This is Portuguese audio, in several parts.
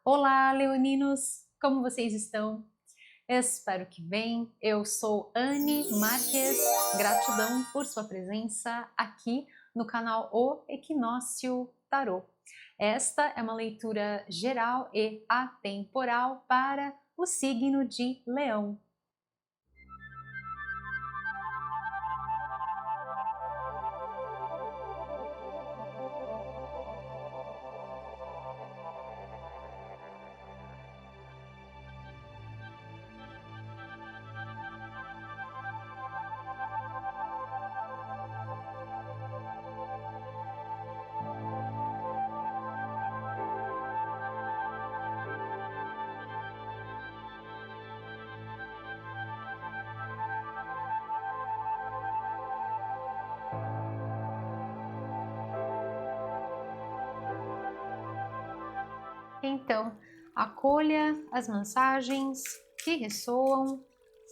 Olá, leoninos! Como vocês estão? Espero que bem. Eu sou Anne Marques. Gratidão por sua presença aqui no canal O Equinócio Tarô. Esta é uma leitura geral e atemporal para o signo de Leão. Então, acolha as mensagens que ressoam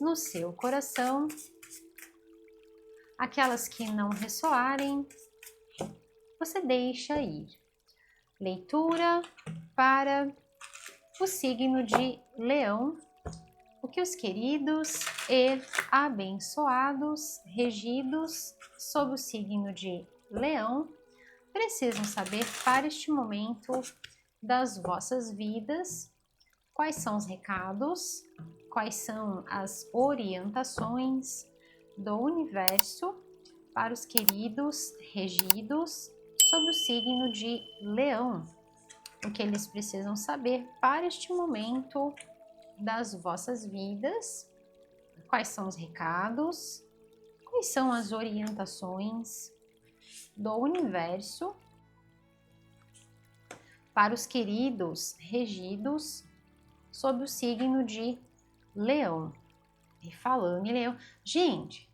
no seu coração, aquelas que não ressoarem, você deixa ir. Leitura para o signo de Leão, o que os queridos e abençoados, regidos sob o signo de Leão, precisam saber para este momento das vossas vidas, quais são os recados, quais são as orientações do universo para os queridos regidos sob o signo de Leão, o que eles precisam saber para este momento das vossas vidas, quais são os recados, quais são as orientações do universo para os queridos regidos sob o signo de Leão. E falando em Leão, gente,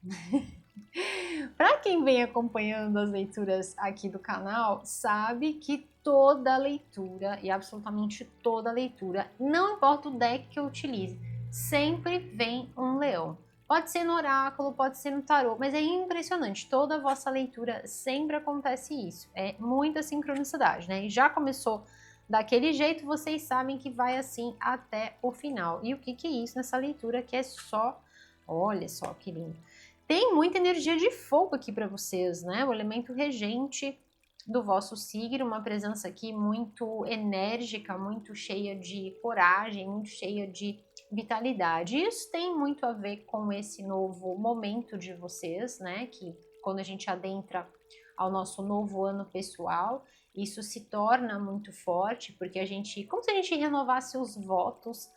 para quem vem acompanhando as leituras aqui do canal, sabe que toda leitura, e absolutamente toda leitura, não importa o deck que eu utilize, sempre vem um leão. Pode ser no oráculo, pode ser no tarô, mas é impressionante, toda a vossa leitura sempre acontece isso. É muita sincronicidade, né? E já começou daquele jeito, vocês sabem que vai assim até o final. E o que é isso nessa leitura que é só, olha só que lindo. Tem muita energia de fogo aqui para vocês, né? O elemento regente do vosso signo, uma presença aqui muito enérgica, muito cheia de coragem, muito cheia de vitalidade. Isso tem muito a ver com esse novo momento de vocês, né? Que quando a gente adentra ao nosso novo ano pessoal, isso se torna muito forte, porque a gente, como se a gente renovasse os votos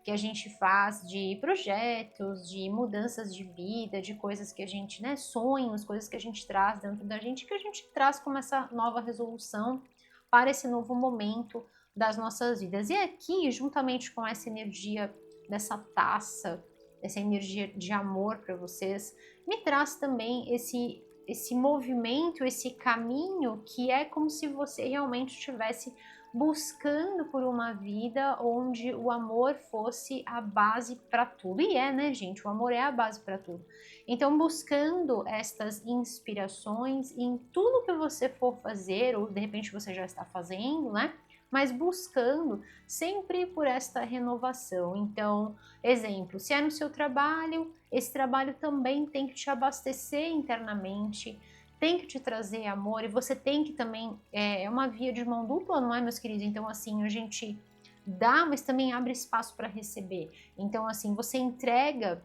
que a gente faz de projetos, de mudanças de vida, de coisas que a gente, né, sonhos, coisas que a gente traz dentro da gente, que a gente traz como essa nova resolução para esse novo momento das nossas vidas. E aqui, juntamente com essa energia dessa taça, essa energia de amor para vocês, me traz também esse movimento, esse caminho que é como se você realmente estivesse buscando por uma vida onde o amor fosse a base para tudo. E é, né, gente? O amor é a base para tudo. Então, buscando estas inspirações em tudo que você for fazer, ou de repente você já está fazendo, né? Mas buscando sempre por esta renovação. Então, exemplo, se é no seu trabalho, esse trabalho também tem que te abastecer internamente, tem que te trazer amor, e você tem que também, é uma via de mão dupla, não é, meus queridos? Então, assim, a gente dá, mas também abre espaço para receber. Então, assim, você entrega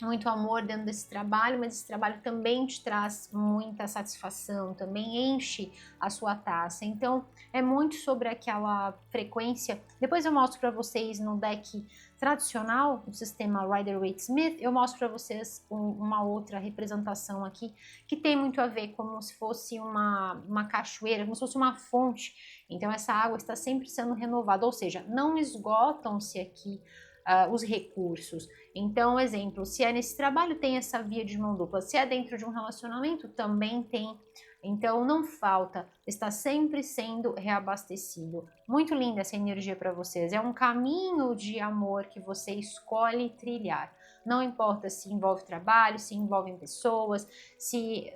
muito amor dentro desse trabalho, mas esse trabalho também te traz muita satisfação, também enche a sua taça. Então, é muito sobre aquela frequência. Depois eu mostro para vocês no deck tradicional, no sistema Rider-Waite-Smith, eu mostro para vocês uma outra representação aqui, que tem muito a ver como se fosse uma cachoeira, como se fosse uma fonte. Então, essa água está sempre sendo renovada, ou seja, não esgotam-se aqui os recursos. Então, exemplo, se é nesse trabalho, tem essa via de mão dupla. Se é dentro de um relacionamento, também tem. Então, não falta, está sempre sendo reabastecido. Muito linda essa energia para vocês. É um caminho de amor que você escolhe trilhar. Não importa se envolve trabalho, se envolvem pessoas,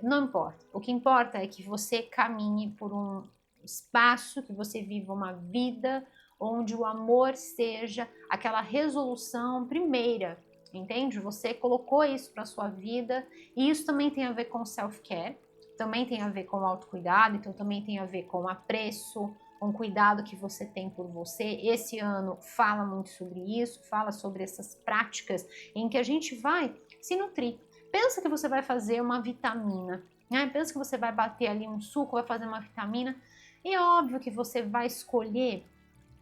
não importa. O que importa é que você caminhe por um espaço, que você viva uma vida onde o amor seja aquela resolução primeira, entende? Você colocou isso para sua vida e isso também tem a ver com self-care, também tem a ver com autocuidado, então também tem a ver com apreço, com cuidado que você tem por você. Esse ano fala muito sobre isso, fala sobre essas práticas em que a gente vai se nutrir. Pensa que você vai fazer uma vitamina, né? Pensa que você vai bater ali um suco, vai fazer uma vitamina, e é óbvio que você vai escolher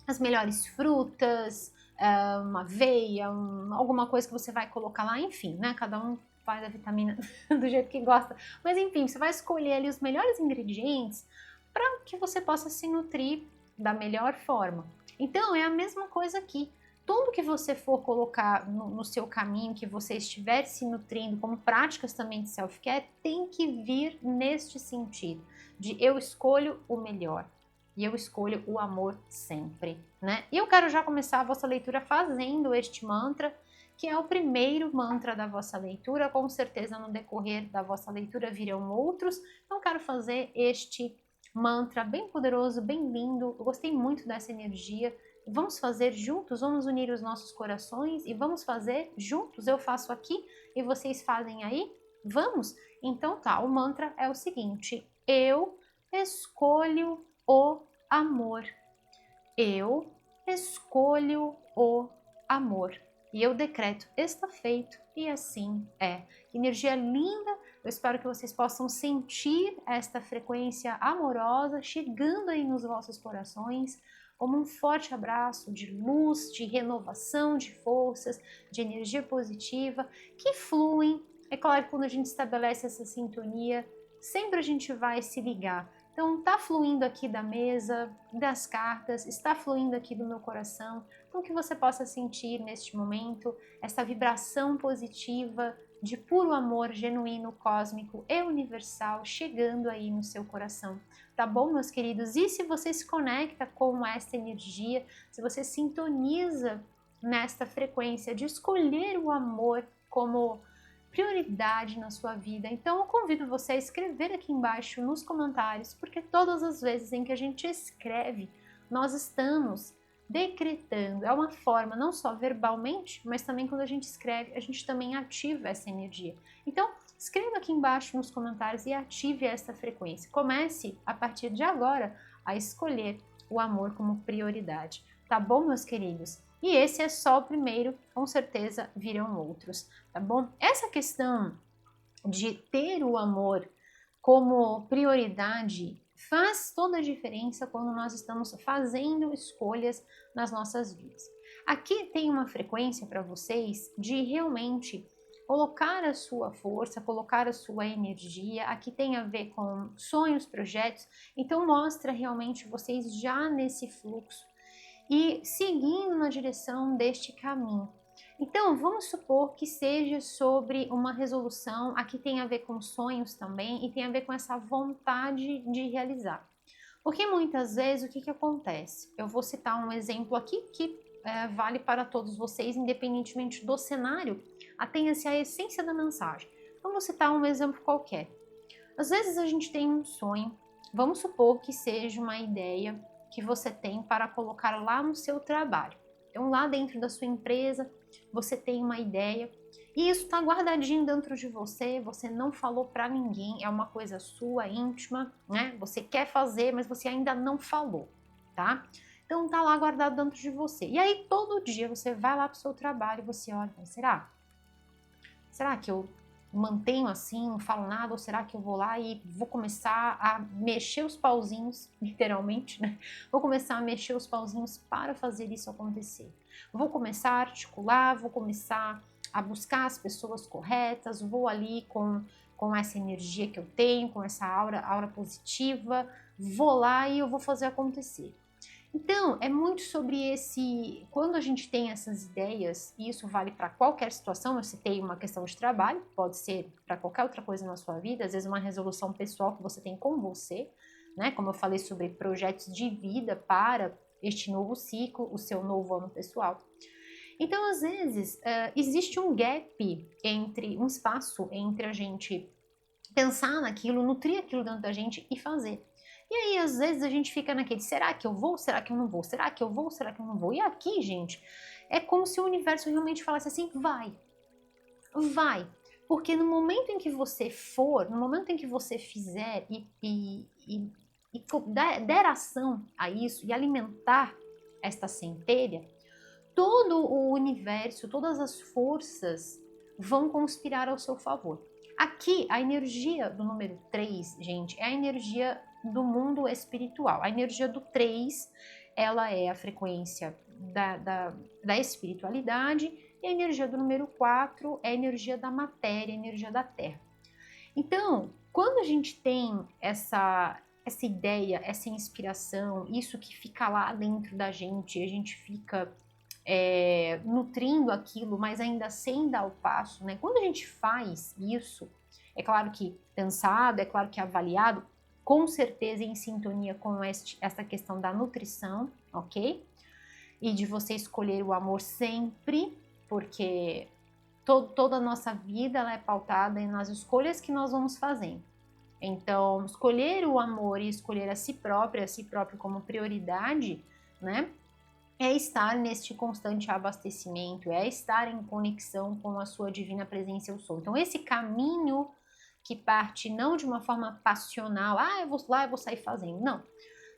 as melhores frutas, uma aveia, alguma coisa que você vai colocar lá, enfim, né? Cada um faz a vitamina do jeito que gosta. Mas enfim, você vai escolher ali os melhores ingredientes para que você possa se nutrir da melhor forma. Então é a mesma coisa aqui. Tudo que você for colocar no seu caminho, que você estiver se nutrindo, como práticas também de self-care, tem que vir neste sentido, de eu escolho o melhor. E eu escolho o amor sempre, né? E eu quero já começar a vossa leitura fazendo este mantra, que é o primeiro mantra da vossa leitura. Com certeza no decorrer da vossa leitura virão outros. Então quero fazer este mantra bem poderoso, bem lindo. Eu gostei muito dessa energia. Vamos fazer juntos, vamos unir os nossos corações e vamos fazer juntos. Eu faço aqui e vocês fazem aí? Vamos? Então tá, o mantra é o seguinte: eu escolho o amor. Eu escolho o amor. E eu decreto, está feito, e assim é. Que energia linda, eu espero que vocês possam sentir esta frequência amorosa chegando aí nos vossos corações, como um forte abraço de luz, de renovação, de forças, de energia positiva, que fluem. É claro que quando a gente estabelece essa sintonia, sempre a gente vai se ligar. Então, está fluindo aqui da mesa, das cartas, está fluindo aqui do meu coração. Então, que você possa sentir neste momento essa vibração positiva de puro amor genuíno, cósmico e universal chegando aí no seu coração. Tá bom, meus queridos? E se você se conecta com esta energia, se você sintoniza nesta frequência de escolher o amor como prioridade na sua vida, então eu convido você a escrever aqui embaixo nos comentários, porque todas as vezes em que a gente escreve, nós estamos decretando. É uma forma, não só verbalmente, mas também quando a gente escreve, a gente também ativa essa energia. Então, escreva aqui embaixo nos comentários e ative essa frequência. Comece, a partir de agora, a escolher o amor como prioridade. Tá bom, meus queridos? E esse é só o primeiro, com certeza virão outros, tá bom? Essa questão de ter o amor como prioridade faz toda a diferença quando nós estamos fazendo escolhas nas nossas vidas. Aqui tem uma frequência para vocês de realmente colocar a sua força, colocar a sua energia. Aqui tem a ver com sonhos, projetos, então mostra realmente vocês já nesse fluxo e seguindo na direção deste caminho. Então, vamos supor que seja sobre uma resolução, aqui tem a ver com sonhos também e tem a ver com essa vontade de realizar. Porque muitas vezes o que acontece? Eu vou citar um exemplo aqui que vale para todos vocês, independentemente do cenário, atenha-se à essência da mensagem. Então, vou citar um exemplo qualquer. Às vezes a gente tem um sonho, vamos supor que seja uma ideia que você tem para colocar lá no seu trabalho. Então, lá dentro da sua empresa, você tem uma ideia e isso está guardadinho dentro de você, você não falou para ninguém, é uma coisa sua, íntima, né? Você quer fazer, mas você ainda não falou, tá? Então, tá lá guardado dentro de você. E aí, todo dia, você vai lá para o seu trabalho e você olha, será? Será que eu mantenho assim, não falo nada, ou será que eu vou lá e vou começar a mexer os pauzinhos, literalmente, né? Vou começar a mexer os pauzinhos para fazer isso acontecer. Vou começar a articular, vou começar a buscar as pessoas corretas, vou ali com essa energia que eu tenho, com essa aura positiva, vou lá e eu vou fazer acontecer. Então, é muito sobre quando a gente tem essas ideias, e isso vale para qualquer situação, eu citei uma questão de trabalho, pode ser para qualquer outra coisa na sua vida, às vezes uma resolução pessoal que você tem com você, né? Como eu falei sobre projetos de vida para este novo ciclo, o seu novo ano pessoal. Então, às vezes, existe um gap um espaço entre a gente pensar naquilo, nutrir aquilo dentro da gente e fazer. E aí, às vezes, a gente fica naquele, será que eu vou? Será que eu não vou? Será que eu vou? Será que eu não vou? E aqui, gente, é como se o universo realmente falasse assim, vai, vai. Porque no momento em que você for, no momento em que você fizer e der ação a isso e alimentar esta centelha, todo o universo, todas as forças vão conspirar ao seu favor. Aqui, a energia do número 3, gente, é a energia do mundo espiritual. A energia do 3, ela é a frequência da espiritualidade, e a energia do número 4 é a energia da matéria, a energia da terra. Então, quando a gente tem essa ideia, essa inspiração, isso que fica lá dentro da gente, a gente fica nutrindo aquilo, mas ainda sem dar o passo, né? Quando a gente faz isso, é claro que pensado, é claro que avaliado, com certeza em sintonia com essa questão da nutrição, ok? E de você escolher o amor sempre, porque toda a nossa vida ela é pautada nas escolhas que nós vamos fazendo. Então, escolher o amor e escolher a si próprio como prioridade, né? É estar neste constante abastecimento, é estar em conexão com a sua divina presença eu sou. Então, esse caminho que parte não de uma forma passional, eu vou lá, eu vou sair fazendo, não,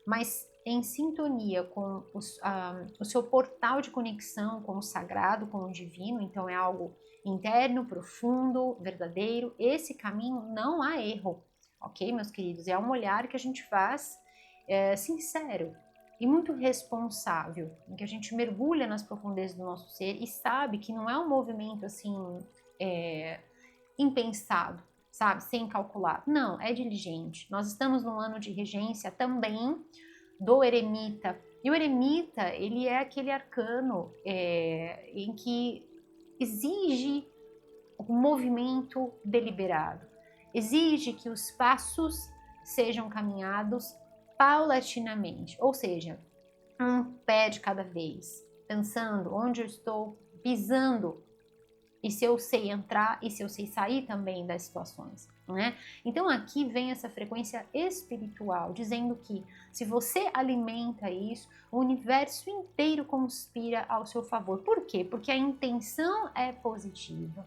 mas em sintonia com o seu portal de conexão com o sagrado, com o divino, então é algo interno, profundo, verdadeiro. Esse caminho não há erro, ok, meus queridos? É um olhar que a gente faz sincero e muito responsável, em que a gente mergulha nas profundezas do nosso ser e sabe que não é um movimento assim impensado, sabe, sem calcular. Não, é diligente. Nós estamos num ano de regência também do eremita. E o eremita, ele é aquele arcano em que exige um movimento deliberado, exige que os passos sejam caminhados paulatinamente, ou seja, um pé de cada vez, pensando onde eu estou pisando e se eu sei entrar e se eu sei sair também das situações, né? Então aqui vem essa frequência espiritual, dizendo que se você alimenta isso, o universo inteiro conspira ao seu favor. Por quê? Porque a intenção é positiva,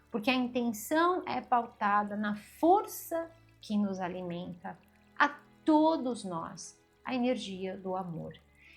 porque a intenção é pautada na força que nos alimenta, a todos nós, a energia do amor.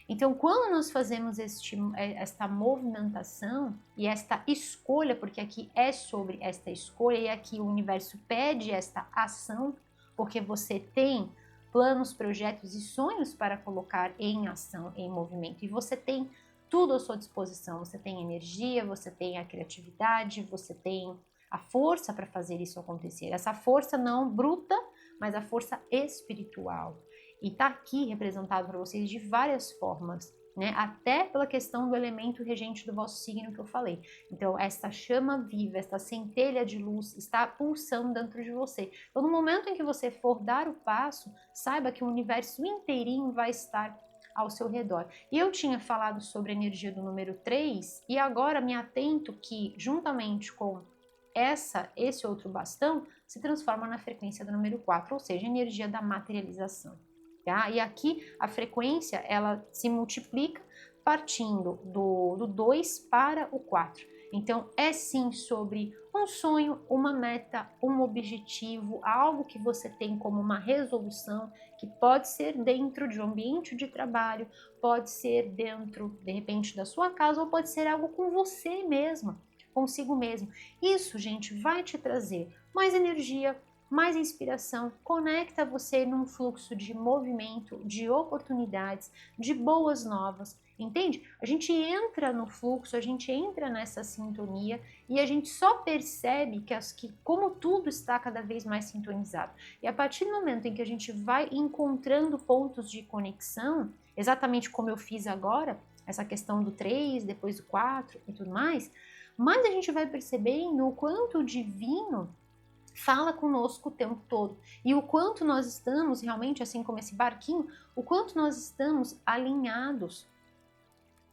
Então, quando nós fazemos esta movimentação e esta escolha, porque aqui é sobre esta escolha e aqui o universo pede esta ação, porque você tem planos, projetos e sonhos para colocar em ação, em movimento, e você tem tudo à sua disposição. Você tem energia, você tem a criatividade, você tem a força para fazer isso acontecer. Essa força não bruta, mas a força espiritual. E está aqui representado para vocês de várias formas, né? Até pela questão do elemento regente do vosso signo que eu falei. Então, essa chama viva, essa centelha de luz está pulsando dentro de você. Então, no momento em que você for dar o passo, saiba que o universo inteirinho vai estar ao seu redor. E eu tinha falado sobre a energia do número 3 e agora me atento que, juntamente com esse outro bastão, se transforma na frequência do número 4, ou seja, a energia da materialização. Tá? E aqui a frequência ela se multiplica partindo do 2 para o 4. Então é sim sobre um sonho, uma meta, um objetivo, algo que você tem como uma resolução, que pode ser dentro de um ambiente de trabalho, pode ser dentro, de repente, da sua casa, ou pode ser algo com você mesma, consigo mesmo. Isso, gente, vai te trazer mais energia, mais inspiração, conecta você num fluxo de movimento, de oportunidades, de boas novas, entende? A gente entra no fluxo, a gente entra nessa sintonia e a gente só percebe que como tudo está cada vez mais sintonizado. E a partir do momento em que a gente vai encontrando pontos de conexão, exatamente como eu fiz agora, essa questão do 3, depois do 4 e tudo mais, mas a gente vai percebendo o quanto o divino fala conosco o tempo todo e o quanto nós estamos realmente, assim como esse barquinho, o quanto nós estamos alinhados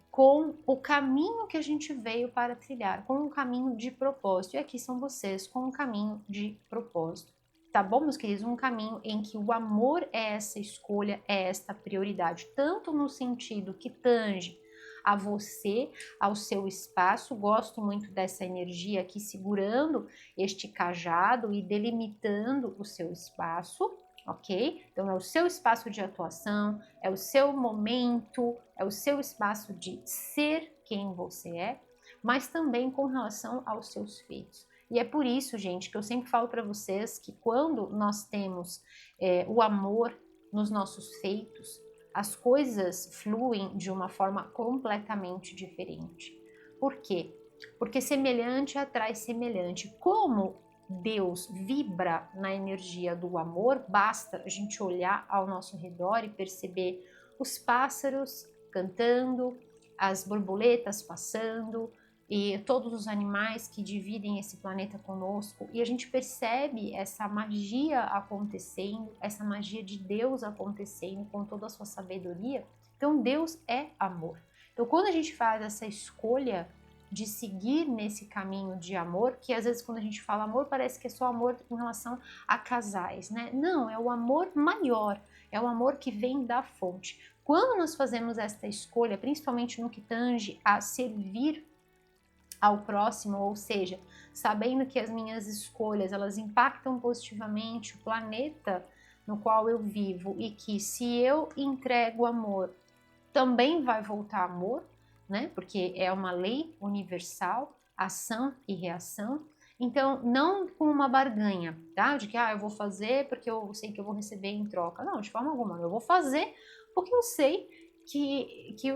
com o caminho que a gente veio para trilhar, com um caminho de propósito. E aqui são vocês com um caminho de propósito. tá bom, meus queridos? Um caminho em que o amor é essa escolha, é esta prioridade, tanto no sentido que tange a você, ao seu espaço. Gosto muito dessa energia aqui segurando este cajado e delimitando o seu espaço, ok? Então é o seu espaço de atuação, é o seu momento, é o seu espaço de ser quem você é, mas também com relação aos seus feitos. E é por isso, gente, que eu sempre falo para vocês que quando nós temos o amor nos nossos feitos, as coisas fluem de uma forma completamente diferente. Por quê? Porque semelhante atrai semelhante. Como Deus vibra na energia do amor, basta a gente olhar ao nosso redor e perceber os pássaros cantando, as borboletas passando, e todos os animais que dividem esse planeta conosco, e a gente percebe essa magia acontecendo, essa magia de Deus acontecendo com toda a sua sabedoria. Então Deus é amor. Então quando a gente faz essa escolha de seguir nesse caminho de amor, que às vezes quando a gente fala amor parece que é só amor em relação a casais, né? Não, é o amor maior, é o amor que vem da fonte. Quando nós fazemos esta escolha, principalmente no que tange a servir ao próximo, ou seja, sabendo que as minhas escolhas elas impactam positivamente o planeta no qual eu vivo e que se eu entrego amor, também vai voltar amor, né? Porque é uma lei universal, ação e reação. Então, não com uma barganha, tá? De que eu vou fazer porque eu sei que eu vou receber em troca. Não, de forma alguma. Eu vou fazer porque eu sei que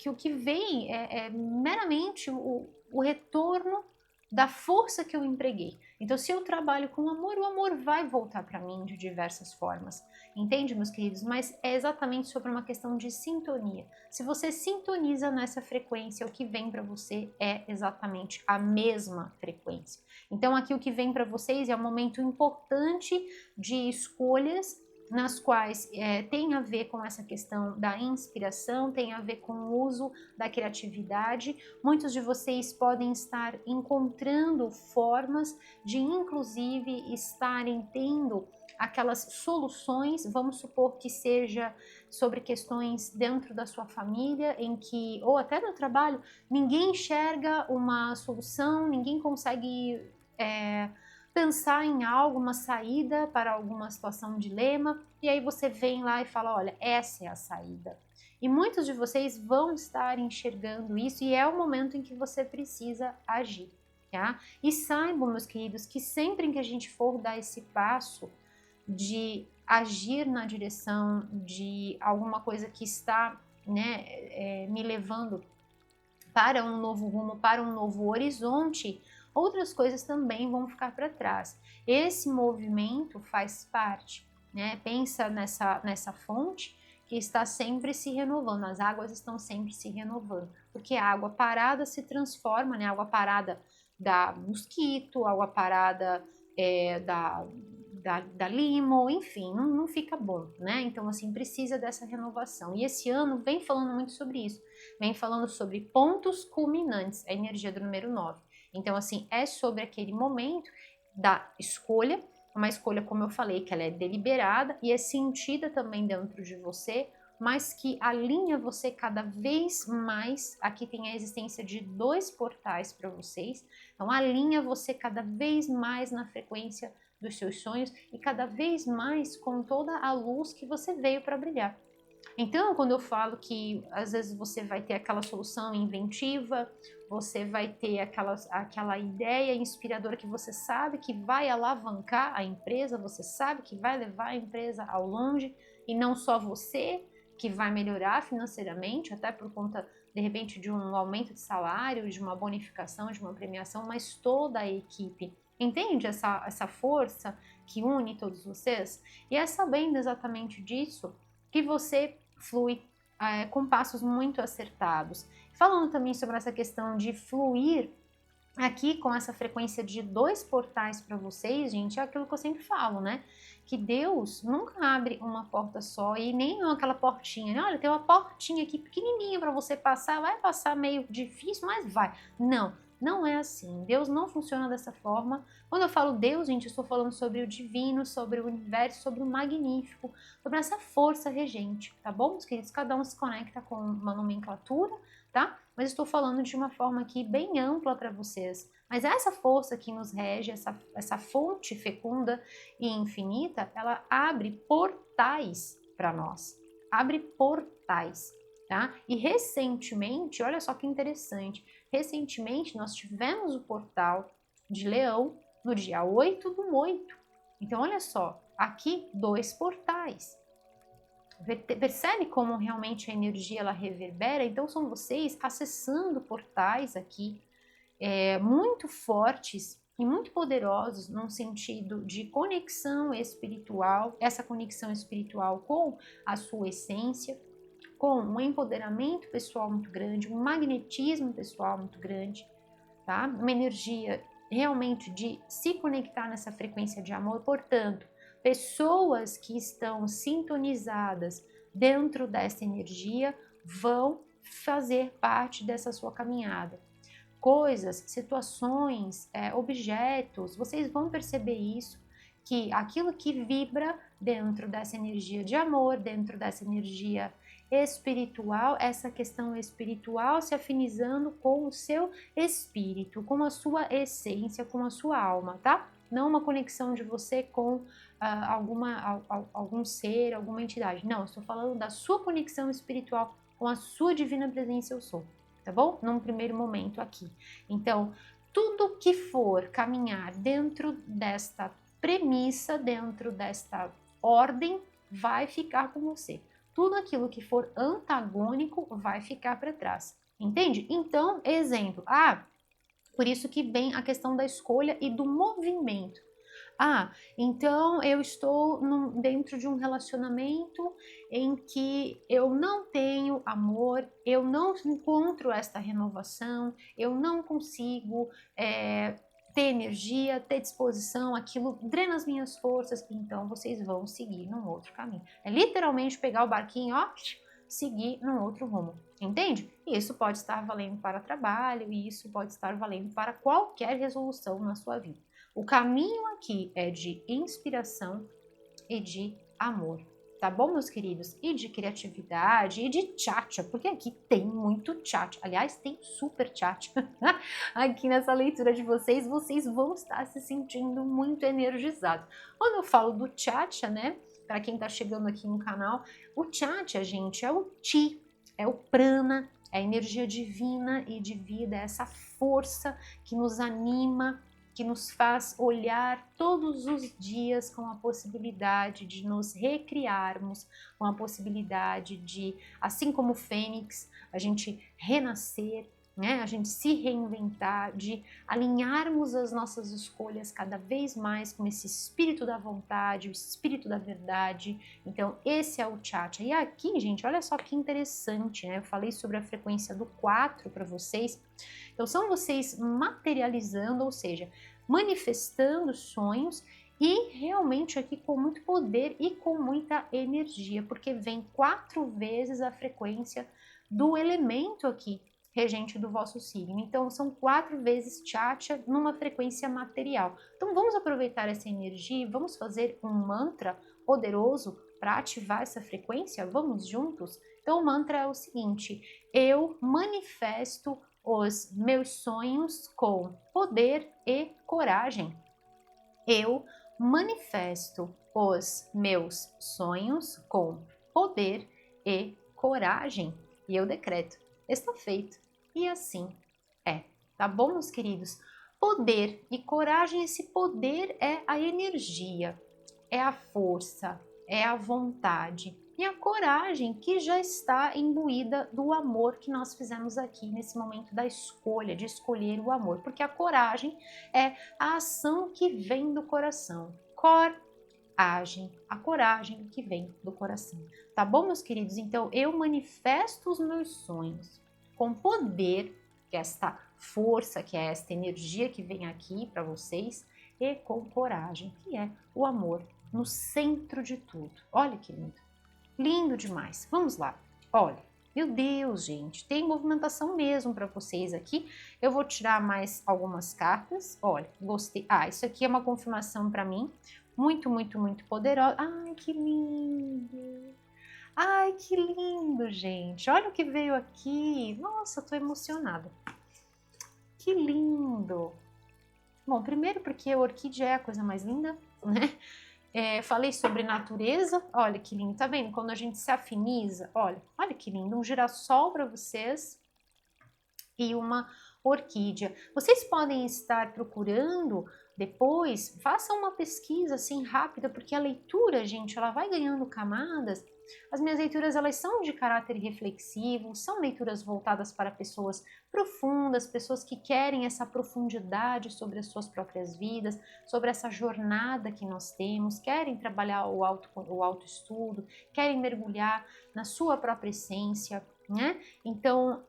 o que vem é meramente o retorno da força que eu empreguei. Então, se eu trabalho com amor, o amor vai voltar para mim de diversas formas. Entende, meus queridos? Mas é exatamente sobre uma questão de sintonia. Se você sintoniza nessa frequência, o que vem para você é exatamente a mesma frequência. Então, aqui o que vem para vocês é um momento importante de escolhas nas quais tem a ver com essa questão da inspiração, tem a ver com o uso da criatividade. Muitos de vocês podem estar encontrando formas de, inclusive, estarem tendo aquelas soluções, vamos supor que seja sobre questões dentro da sua família, em que, ou até no trabalho, ninguém enxerga uma solução, ninguém consegue pensar em algo, uma saída para alguma situação, um dilema, e aí você vem lá e fala, olha, essa é a saída. E muitos de vocês vão estar enxergando isso e é o momento em que você precisa agir, tá? E saibam, meus queridos, que sempre que a gente for dar esse passo de agir na direção de alguma coisa que está, né, me levando para um novo rumo, para um novo horizonte, outras coisas também vão ficar para trás. Esse movimento faz parte, né? Pensa nessa fonte que está sempre se renovando, as águas estão sempre se renovando, porque a água parada se transforma, né? A água parada dá mosquito, a água parada da limo, enfim, não fica bom, né? Então, assim, precisa dessa renovação. E esse ano vem falando muito sobre isso, vem falando sobre pontos culminantes, a energia do número 9. Então, assim, é sobre aquele momento da escolha, uma escolha, como eu falei, que ela é deliberada e é sentida também dentro de você, mas que alinha você cada vez mais. Aqui tem a existência de 2 portais para vocês, então alinha você cada vez mais na frequência dos seus sonhos e cada vez mais com toda a luz que você veio para brilhar. Então, quando eu falo que às vezes você vai ter aquela solução inventiva, você vai ter aquela ideia inspiradora que você sabe que vai alavancar a empresa, você sabe que vai levar a empresa ao longe, e não só você que vai melhorar financeiramente, até por conta, de repente, de um aumento de salário, de uma bonificação, de uma premiação, mas toda a equipe. Entende essa força que une todos vocês? E é sabendo exatamente disso que você flui com passos muito acertados. Falando também sobre essa questão de fluir aqui com essa frequência de 2 portais para vocês, gente, é aquilo que eu sempre falo, né? Que Deus nunca abre uma porta só e nem aquela portinha, né? Olha, tem uma portinha aqui pequenininha para você passar, vai passar meio difícil, mas vai. Não, Não é assim. Deus não funciona dessa forma. Quando eu falo Deus, gente, eu estou falando sobre o divino, sobre o universo, sobre o magnífico, sobre essa força regente, tá bom, meus queridos? Cada um se conecta com uma nomenclatura, tá? Mas estou falando de uma forma aqui bem ampla para vocês. Mas essa força que nos rege, essa fonte fecunda e infinita, ela abre portais para nós. Abre portais, tá? E recentemente, olha só que interessante, recentemente nós tivemos o portal de Leão no dia 8/8. Então, olha só, aqui 2 portais. Percebe como realmente a energia ela reverbera? Então, são vocês acessando portais aqui muito fortes e muito poderosos num sentido de conexão espiritual, essa conexão espiritual com a sua essência, com um empoderamento pessoal muito grande, um magnetismo pessoal muito grande, tá? Uma energia realmente de se conectar nessa frequência de amor. Portanto, pessoas que estão sintonizadas dentro dessa energia vão fazer parte dessa sua caminhada. Coisas, situações, objetos, vocês vão perceber isso, que aquilo que vibra dentro dessa energia de amor, dentro dessa energia espiritual, essa questão espiritual se afinizando com o seu espírito, com a sua essência, com a sua alma, tá? Não uma conexão de você com algum ser, alguma entidade. Não, eu estou falando da sua conexão espiritual com a sua divina presença eu sou, tá bom? Num primeiro momento aqui. Então, tudo que for caminhar dentro desta premissa, dentro desta ordem, vai ficar com você. Tudo aquilo que for antagônico vai ficar para trás. Entende? Então, exemplo. Por isso que vem a questão da escolha e do movimento. Então eu estou dentro de um relacionamento em que eu não tenho amor, eu não encontro esta renovação, eu não consigo ter energia, ter disposição, aquilo drena as minhas forças, então vocês vão seguir num outro caminho. É literalmente pegar o barquinho, ó, seguir num outro rumo, entende? E isso pode estar valendo para trabalho, e isso pode estar valendo para qualquer resolução na sua vida. O caminho aqui é de inspiração e de amor, tá bom, meus queridos? E de criatividade e de tchatcha, porque aqui tem muito tchatcha. Aliás, tem super tchatcha. Aqui nessa leitura de vocês, vocês vão estar se sentindo muito energizados. Quando eu falo do tchatcha, né? Para quem tá chegando aqui no canal, o tchatcha, gente, é o chi, é o prana, é a energia divina e de vida, é essa força que nos anima, que nos faz olhar todos os dias com a possibilidade de nos recriarmos, com a possibilidade de, assim como o Fênix, a gente renascer, né? A gente se reinventar, de alinharmos as nossas escolhas cada vez mais com esse espírito da vontade, o espírito da verdade. Então, esse é o Tchatcha. E aqui, gente, olha só que interessante, né? Eu falei sobre a frequência do 4 para vocês. Então, são vocês materializando, ou seja, manifestando sonhos e realmente aqui com muito poder e com muita energia, porque vem 4 vezes a frequência do elemento aqui, regente do vosso signo. Então, são 4 vezes Tchatcha numa frequência material. Então, vamos aproveitar essa energia e vamos fazer um mantra poderoso para ativar essa frequência? Vamos juntos? Então, o mantra é o seguinte: eu manifesto os meus sonhos com poder e coragem. Eu manifesto os meus sonhos com poder e coragem. E eu decreto, está feito. E assim é. Tá bom, meus queridos? Poder e coragem, esse poder é a energia, é a força, é a vontade e a coragem que já está imbuída do amor que nós fizemos aqui nesse momento da escolha, de escolher o amor, porque a coragem é a ação que vem do coração. Coragem, a coragem que vem do coração. Tá bom, meus queridos? Então, eu manifesto os meus sonhos com poder, que é esta força, que é esta energia que vem aqui para vocês, e com coragem, que é o amor no centro de tudo. Olha que lindo. Lindo demais. Vamos lá. Olha, Meu Deus, gente, tem movimentação mesmo para vocês aqui. Eu vou tirar mais algumas cartas. Olha, gostei. Ah, isso aqui é uma confirmação para mim. Muito, muito, muito poderosa. Ai, que lindo. Ai, que lindo, gente. Olha o que veio aqui. Nossa, tô emocionada. Que lindo. Bom, primeiro porque a orquídea é a coisa mais linda, né? Falei sobre natureza, olha que lindo, tá vendo? Quando a gente se afiniza, olha que lindo, um girassol para vocês e uma orquídea. Vocês podem estar procurando depois, façam uma pesquisa assim rápida, porque a leitura, gente, ela vai ganhando camadas. As minhas leituras, elas são de caráter reflexivo, são leituras voltadas para pessoas profundas, pessoas que querem essa profundidade sobre as suas próprias vidas, sobre essa jornada que nós temos, querem trabalhar o autoestudo, querem mergulhar na sua própria essência, né? Então,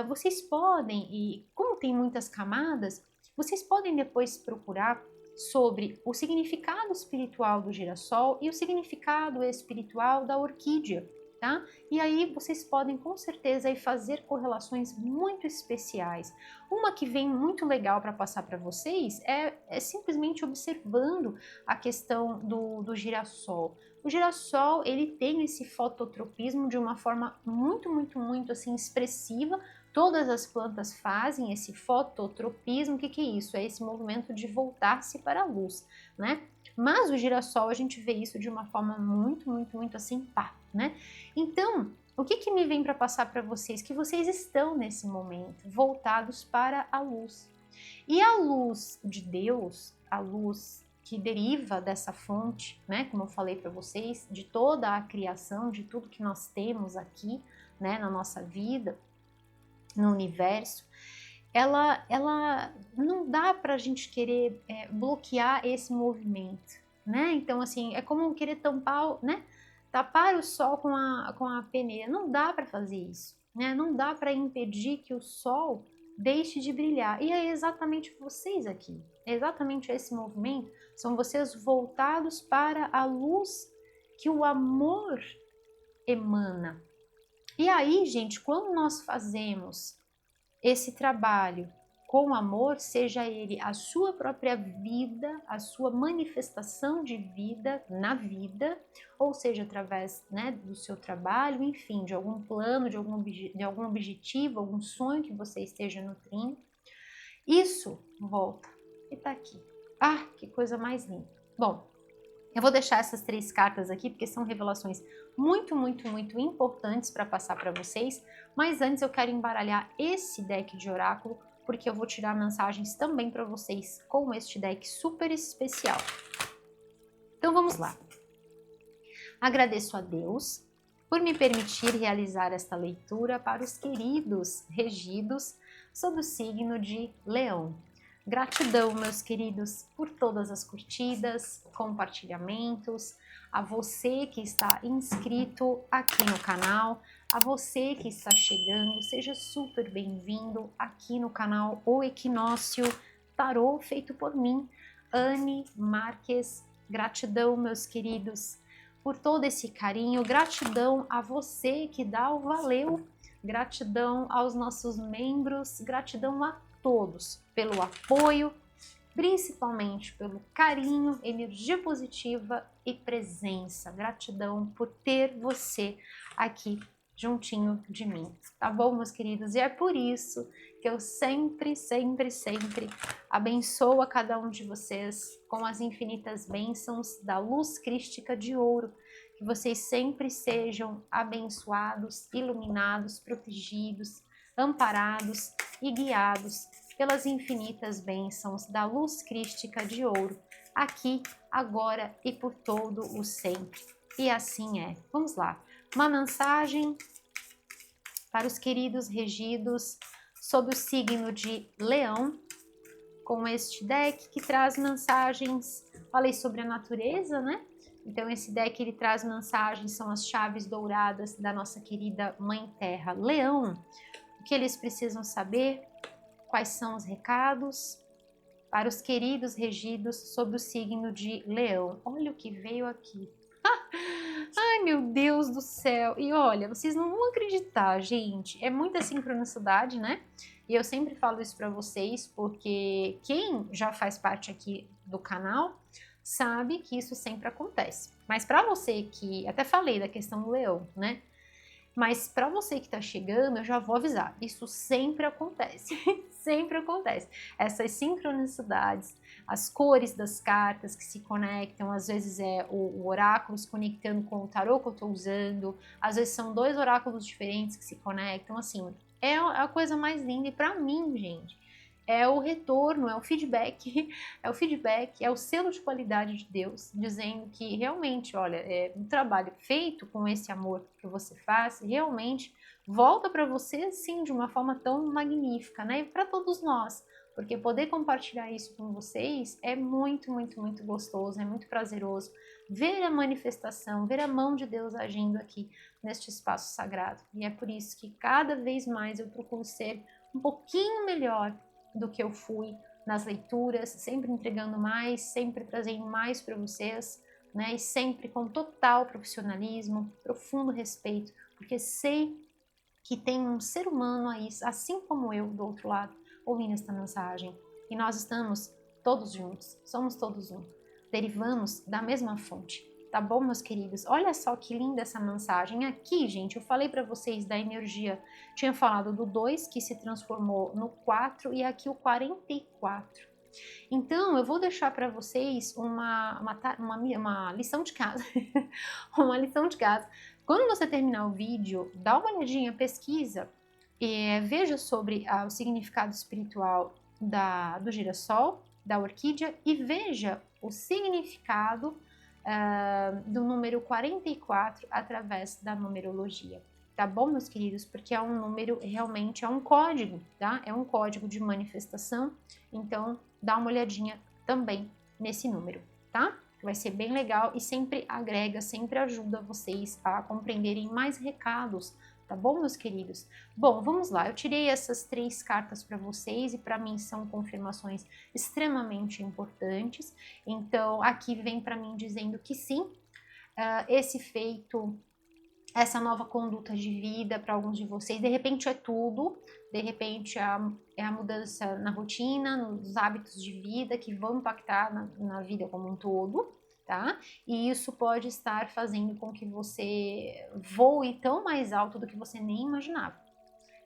vocês podem, e como tem muitas camadas, vocês podem depois procurar sobre o significado espiritual do girassol e o significado espiritual da orquídea, tá? E aí vocês podem com certeza aí fazer correlações muito especiais. Uma que vem muito legal para passar para vocês é simplesmente observando a questão do girassol. O girassol, ele tem esse fototropismo de uma forma muito, muito, muito assim expressiva. Todas as plantas fazem esse fototropismo. O que é isso? É esse movimento de voltar-se para a luz, né? Mas o girassol, a gente vê isso de uma forma muito, muito, muito assim, pá, né? Então, o que me vem para passar para vocês? Que vocês estão nesse momento voltados para a luz. E a luz de Deus, a luz que deriva dessa fonte, né? Como eu falei para vocês, de toda a criação, de tudo que nós temos aqui, né, na nossa vida, no universo, ela não dá para a gente querer bloquear esse movimento, né? Então, assim, é como querer tampar, né? Tapar o sol com a peneira. Não dá para fazer isso, né? Não dá para impedir que o sol deixe de brilhar. E é exatamente vocês aqui. É exatamente esse movimento. São vocês voltados para a luz que o amor emana. E aí, gente, quando nós fazemos esse trabalho com amor, seja ele a sua própria vida, a sua manifestação de vida na vida, ou seja, através, né, do seu trabalho, enfim, de algum plano, de algum objetivo, algum sonho que você esteja nutrindo, isso volta e tá aqui. Ah, que coisa mais linda. Bom, eu vou deixar essas 3 cartas aqui porque são revelações muito, muito, muito importantes para passar para vocês, mas antes eu quero embaralhar esse deck de oráculo porque eu vou tirar mensagens também para vocês com este deck super especial. Então vamos lá. Agradeço a Deus por me permitir realizar esta leitura para os queridos regidos sob o signo de Leão. Gratidão, meus queridos, por todas as curtidas, compartilhamentos, a você que está inscrito aqui no canal, a você que está chegando, seja super bem-vindo aqui no canal O Equinócio Tarô, feito por mim, Anne Marques. Gratidão, meus queridos, por todo esse carinho, gratidão a você que dá o valeu, gratidão aos nossos membros, gratidão a todos pelo apoio, principalmente pelo carinho, energia positiva e presença. Gratidão por ter você aqui juntinho de mim, tá bom, meus queridos? E é por isso que eu sempre, sempre, sempre abençoo a cada um de vocês com as infinitas bênçãos da luz crística de ouro. Que vocês sempre sejam abençoados, iluminados, protegidos, amparados e guiados pelas infinitas bênçãos da luz crística de ouro, aqui, agora e por todo o sempre. E assim é. Vamos lá. Uma mensagem para os queridos regidos sob o signo de Leão, com este deck que traz mensagens. Falei sobre a natureza, né? Então esse deck ele traz mensagens, são as chaves douradas da nossa querida Mãe Terra. Leão, o que eles precisam saber? Quais são os recados para os queridos regidos sob o signo de Leão? Olha o que veio aqui. Ai, meu Deus do céu! E olha, vocês não vão acreditar, gente. É muita sincronicidade, né? E eu sempre falo isso para vocês, porque quem já faz parte aqui do canal sabe que isso sempre acontece. Mas para você que... Até falei da questão do leão, né? Mas para você que está chegando, eu já vou avisar, isso sempre acontece, sempre acontece. Essas sincronicidades, as cores das cartas que se conectam, às vezes é o oráculo se conectando com o tarô que eu estou usando, às vezes são dois oráculos diferentes que se conectam, assim, é a coisa mais linda. E para mim, gente, é o retorno, é o feedback, é o selo de qualidade de Deus, dizendo que realmente, olha, um trabalho feito com esse amor que você faz, realmente volta para você, assim, de uma forma tão magnífica, né? E para todos nós, porque poder compartilhar isso com vocês é muito, muito, muito gostoso, é muito prazeroso ver a manifestação, ver a mão de Deus agindo aqui neste espaço sagrado. E é por isso que cada vez mais eu procuro ser um pouquinho melhor do que eu fui nas leituras, sempre entregando mais, sempre trazendo mais para vocês, né? E sempre com total profissionalismo, profundo respeito, porque sei que tem um ser humano aí, assim como eu, do outro lado, ouvindo esta mensagem. E nós estamos todos juntos, somos todos um, derivamos da mesma fonte. Tá bom, meus queridos? Olha só que linda essa mensagem. Aqui, gente, eu falei para vocês da energia. Tinha falado do 2 que se transformou no 4 e aqui o 44. Então, eu vou deixar para vocês uma lição de casa. Uma lição de casa. Quando você terminar o vídeo, dá uma olhadinha, pesquisa, veja sobre o significado espiritual do girassol, da orquídea, e veja o significado do número 44 através da numerologia. Tá bom, meus queridos? Porque é um número, realmente é um código, tá? É um código de manifestação, então dá uma olhadinha também nesse número, tá? Vai ser bem legal e sempre agrega, sempre ajuda vocês a compreenderem mais recados, tá bom, meus queridos? Bom, vamos lá, eu tirei essas 3 cartas para vocês e para mim são confirmações extremamente importantes. Então, aqui vem para mim dizendo que sim, esse feito, essa nova conduta de vida para alguns de vocês, de repente é tudo, de repente é a mudança na rotina, nos hábitos de vida que vão impactar na vida como um todo, tá? E isso pode estar fazendo com que você voe tão mais alto do que você nem imaginava.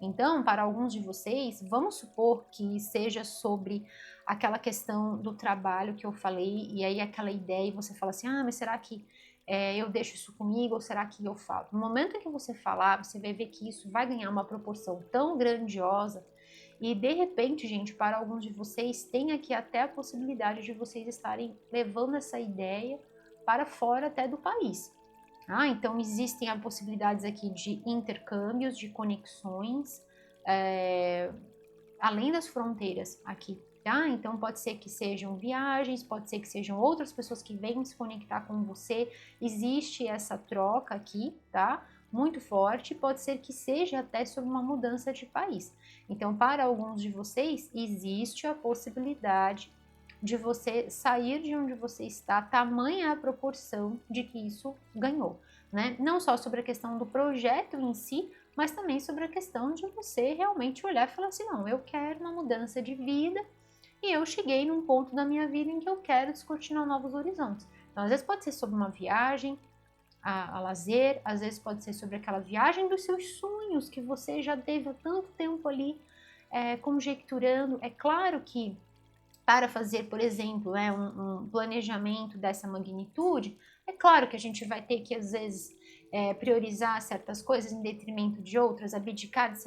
Então, para alguns de vocês, vamos supor que seja sobre aquela questão do trabalho que eu falei, e aí aquela ideia, e você fala assim, mas será que eu deixo isso comigo ou será que eu falo? No momento em que você falar, você vai ver que isso vai ganhar uma proporção tão grandiosa e de repente, gente, para alguns de vocês, tem aqui até a possibilidade de vocês estarem levando essa ideia para fora até do país. Então existem as possibilidades aqui de intercâmbios, de conexões, além das fronteiras aqui, tá? Então pode ser que sejam viagens, pode ser que sejam outras pessoas que venham se conectar com você. Existe essa troca aqui, tá? Muito forte, pode ser que seja até sobre uma mudança de país. Então, para alguns de vocês, existe a possibilidade de você sair de onde você está, tamanha a proporção de que isso ganhou, né? Não só sobre a questão do projeto em si, mas também sobre a questão de você realmente olhar e falar assim, não, eu quero uma mudança de vida e eu cheguei num ponto da minha vida em que eu quero descortinar novos horizontes. Então, às vezes pode ser sobre uma viagem, a lazer, às vezes pode ser sobre aquela viagem dos seus sonhos que você já teve há tanto tempo ali conjecturando. É claro que para fazer, por exemplo, um planejamento dessa magnitude, é claro que a gente vai ter que, às vezes, priorizar certas coisas em detrimento de outras, abdicar de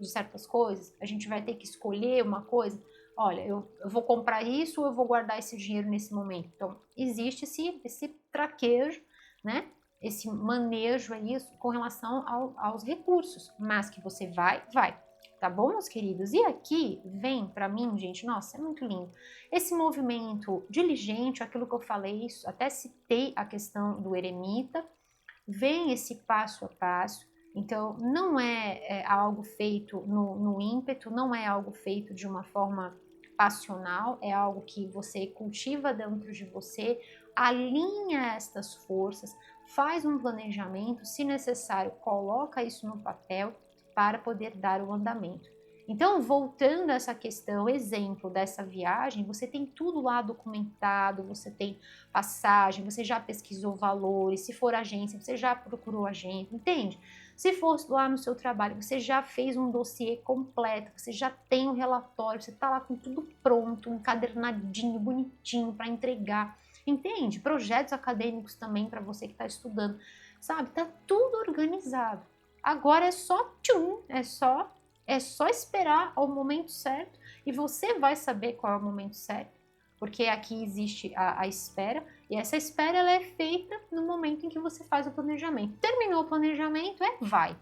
certas coisas, a gente vai ter que escolher uma coisa. Olha, eu vou comprar isso ou eu vou guardar esse dinheiro nesse momento? Então, existe esse traquejo, né? Esse manejo aí com relação aos recursos, mas que você vai. Tá bom, meus queridos? E aqui vem para mim, gente, nossa, é muito lindo. Esse movimento diligente, aquilo que eu falei, até citei a questão do eremita, vem esse passo a passo. Então, não é algo feito no ímpeto, não é algo feito de uma forma passional, é algo que você cultiva dentro de você alinha estas forças, faz um planejamento, se necessário, coloca isso no papel para poder dar o andamento. Então, voltando a essa questão, exemplo dessa viagem, você tem tudo lá documentado, você tem passagem, você já pesquisou valores, se for agência, você já procurou agente, entende? Se for lá no seu trabalho, você já fez um dossiê completo, você já tem um relatório, você está lá com tudo pronto, um encadernadinho, bonitinho para entregar, entende? Projetos acadêmicos também para você que está estudando, sabe? Tá tudo organizado. Agora é só tchum, é só esperar o momento certo e você vai saber qual é o momento certo, porque aqui existe a espera e essa espera ela é feita no momento em que você faz o planejamento. Terminou o planejamento, vai,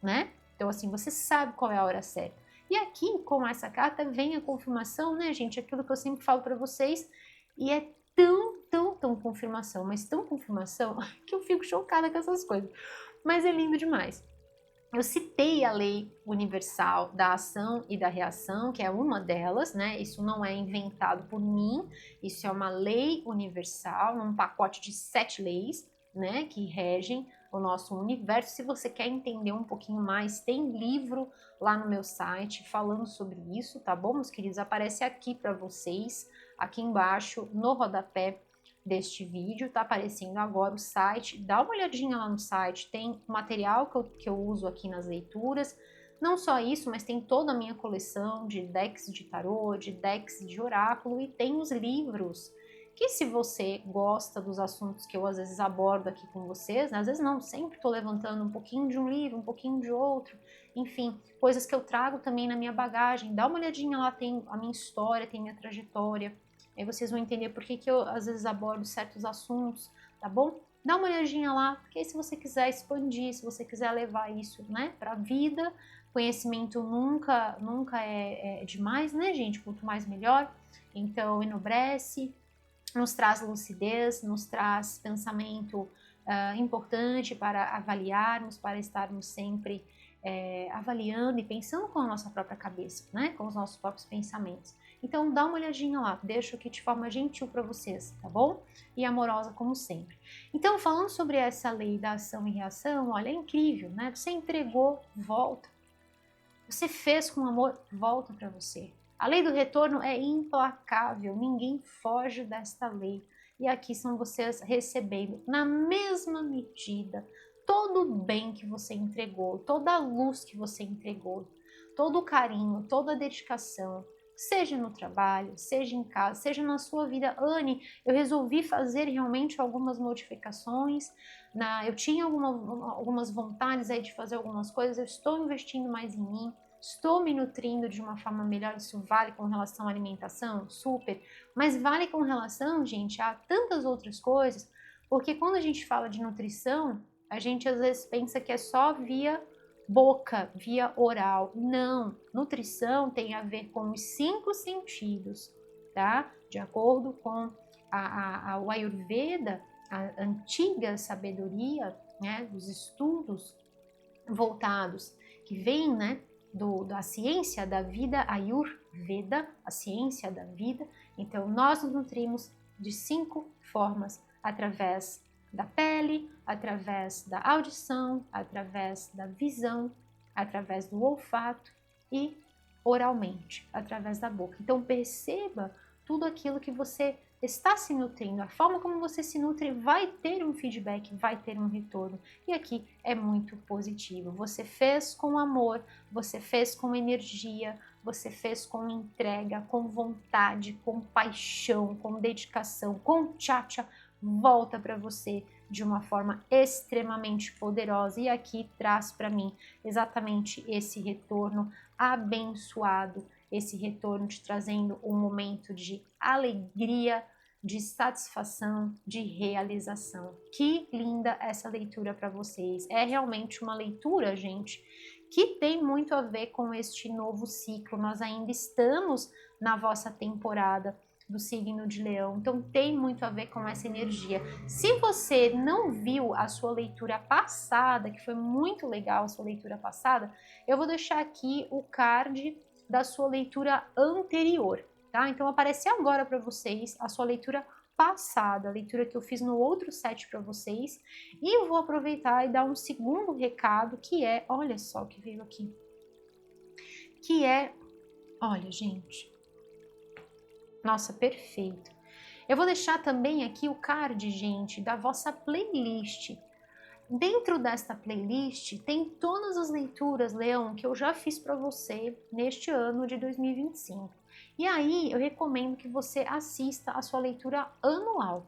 né? Então assim, você sabe qual é a hora certa. E aqui, com essa carta, vem a confirmação, né, gente? Aquilo que eu sempre falo para vocês e é tão confirmação, mas tão confirmação que eu fico chocada com essas coisas. Mas é lindo demais. Eu citei a lei universal da ação e da reação, que é uma delas, né? Isso não é inventado por mim, isso é uma lei universal, um pacote de 7 leis, né, que regem o nosso universo. Se você quer entender um pouquinho mais, tem livro lá no meu site falando sobre isso, tá bom, meus queridos? Aparece aqui para vocês, aqui embaixo, no rodapé deste vídeo, tá aparecendo agora o site, dá uma olhadinha lá no site, tem material que eu uso aqui nas leituras, não só isso, mas tem toda a minha coleção de decks de tarô, de decks de oráculo e tem os livros, que se você gosta dos assuntos que eu às vezes abordo aqui com vocês, né? Às vezes não, sempre estou levantando um pouquinho de um livro, um pouquinho de outro, enfim, coisas que eu trago também na minha bagagem, dá uma olhadinha lá, tem a minha história, tem minha trajetória, aí vocês vão entender por que eu às vezes abordo certos assuntos, tá bom? Dá uma olhadinha lá, porque se você quiser expandir, se você quiser levar isso, né, para a vida, conhecimento nunca é demais, né, gente? Quanto mais melhor. Então, enobrece, nos traz lucidez, nos traz pensamento importante para avaliarmos, para estarmos sempre avaliando e pensando com a nossa própria cabeça, né? Com os nossos próprios pensamentos. Então dá uma olhadinha lá, deixo aqui de forma gentil para vocês, tá bom? E amorosa como sempre. Então falando sobre essa lei da ação e reação, olha, é incrível, né? Você entregou, volta. Você fez com amor, volta para você. A lei do retorno é implacável, ninguém foge desta lei. E aqui são vocês recebendo na mesma medida todo o bem que você entregou, toda a luz que você entregou, todo o carinho, toda a dedicação, seja no trabalho, seja em casa, seja na sua vida. Anne, eu resolvi fazer realmente algumas modificações, eu tinha algumas vontades aí de fazer algumas coisas, eu estou investindo mais em mim, estou me nutrindo de uma forma melhor, isso vale com relação à alimentação? Super, mas vale com relação, gente, a tantas outras coisas, porque quando a gente fala de nutrição, a gente às vezes pensa que é só via boca, via oral. Não, nutrição tem a ver com os 5 sentidos, tá? De acordo com o Ayurveda, a antiga sabedoria, né, dos estudos voltados, que vem, né, da ciência da vida, Ayurveda, a ciência da vida. Então, nós nos nutrimos de 5 formas, através da pele, através da audição, através da visão, através do olfato e oralmente, através da boca. Então perceba tudo aquilo que você está se nutrindo, a forma como você se nutre vai ter um feedback, vai ter um retorno. E aqui é muito positivo. Você fez com amor, você fez com energia, você fez com entrega, com vontade, com paixão, com dedicação, com tchatcha, volta para você de uma forma extremamente poderosa e aqui traz para mim exatamente esse retorno abençoado, esse retorno te trazendo um momento de alegria, de satisfação, de realização. Que linda essa leitura para vocês. É realmente uma leitura, gente, que tem muito a ver com este novo ciclo. Nós ainda estamos na vossa temporada do signo de Leão, então tem muito a ver com essa energia. Se você não viu a sua leitura passada, que foi muito legal a sua leitura passada, eu vou deixar aqui o card da sua leitura anterior, tá? Então aparece agora para vocês a sua leitura passada, a leitura que eu fiz no outro set para vocês, e eu vou aproveitar e dar um segundo recado, que é, olha só o que veio aqui, que é, olha gente, nossa, perfeito. Eu vou deixar também aqui o card, gente, da vossa playlist. Dentro desta playlist tem todas as leituras, Leão, que eu já fiz para você neste ano de 2025. E aí eu recomendo que você assista a sua leitura anual.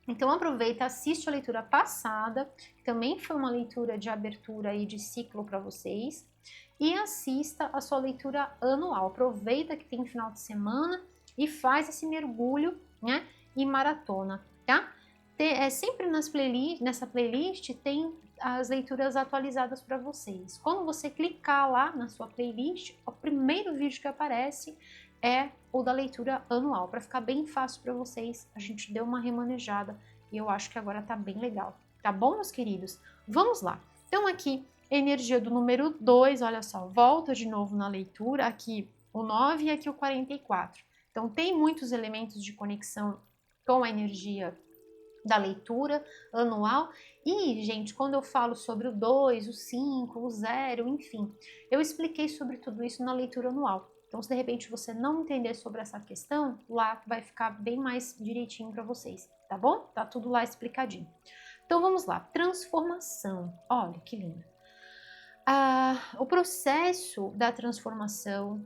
Então aproveita, assiste a leitura passada, que também foi uma leitura de abertura e de ciclo para vocês, e assista a sua leitura anual. Aproveita que tem final de semana e faz esse mergulho, né, e maratona, tá? Sempre nessa playlist tem as leituras atualizadas para vocês. Quando você clicar lá na sua playlist, o primeiro vídeo que aparece é o da leitura anual, para ficar bem fácil para vocês. A gente deu uma remanejada e eu acho que agora tá bem legal. Tá bom, meus queridos? Vamos lá. Então aqui, energia do número 2, olha só, volta de novo na leitura, aqui o 9 e aqui o 44. Então tem muitos elementos de conexão com a energia da leitura anual. E, gente, quando eu falo sobre o 2, o 5, o 0, enfim, eu expliquei sobre tudo isso na leitura anual. Então, se de repente você não entender sobre essa questão, lá vai ficar bem mais direitinho para vocês, tá bom? Tá tudo lá explicadinho. Então, vamos lá. Transformação. Olha que lindo. O processo da transformação,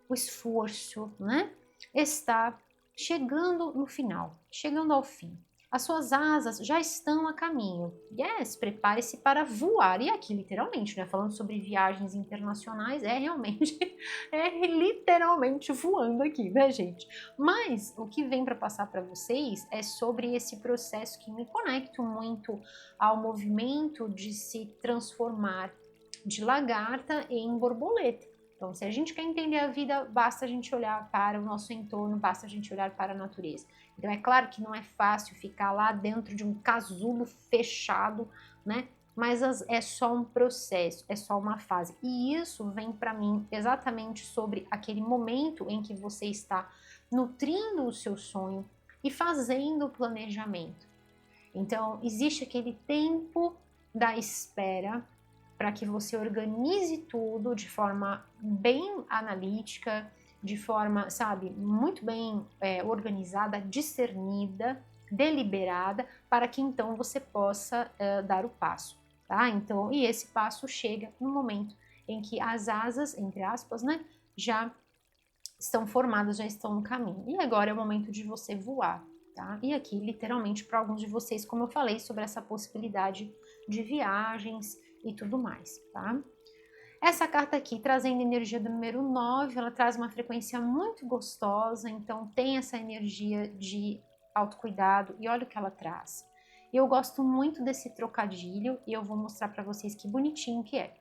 o esforço, né, está chegando no final, chegando ao fim. As suas asas já estão a caminho. Yes, prepare-se para voar. E aqui, literalmente, né? Falando sobre viagens internacionais, realmente, literalmente voando aqui, né, gente? Mas o que vem para passar para vocês é sobre esse processo que me conecto muito ao movimento de se transformar de lagarta em borboleta. Então, se a gente quer entender a vida, basta a gente olhar para o nosso entorno, basta a gente olhar para a natureza. Então, é claro que não é fácil ficar lá dentro de um casulo fechado, né? Mas é só um processo, é só uma fase. E isso vem para mim exatamente sobre aquele momento em que você está nutrindo o seu sonho e fazendo o planejamento. Então, existe aquele tempo da espera para que você organize tudo de forma bem analítica, de forma, sabe, muito bem organizada, discernida, deliberada, para que então você possa dar o passo, tá? Então, e esse passo chega no momento em que as asas, entre aspas, né, já estão formadas, já estão no caminho. E agora é o momento de você voar, tá? E aqui, literalmente, para alguns de vocês, como eu falei, sobre essa possibilidade de viagens e tudo mais, tá? Essa carta aqui, trazendo energia do número 9, ela traz uma frequência muito gostosa, então tem essa energia de autocuidado, e olha o que ela traz. Eu gosto muito desse trocadilho, e eu vou mostrar para vocês que bonitinho que é.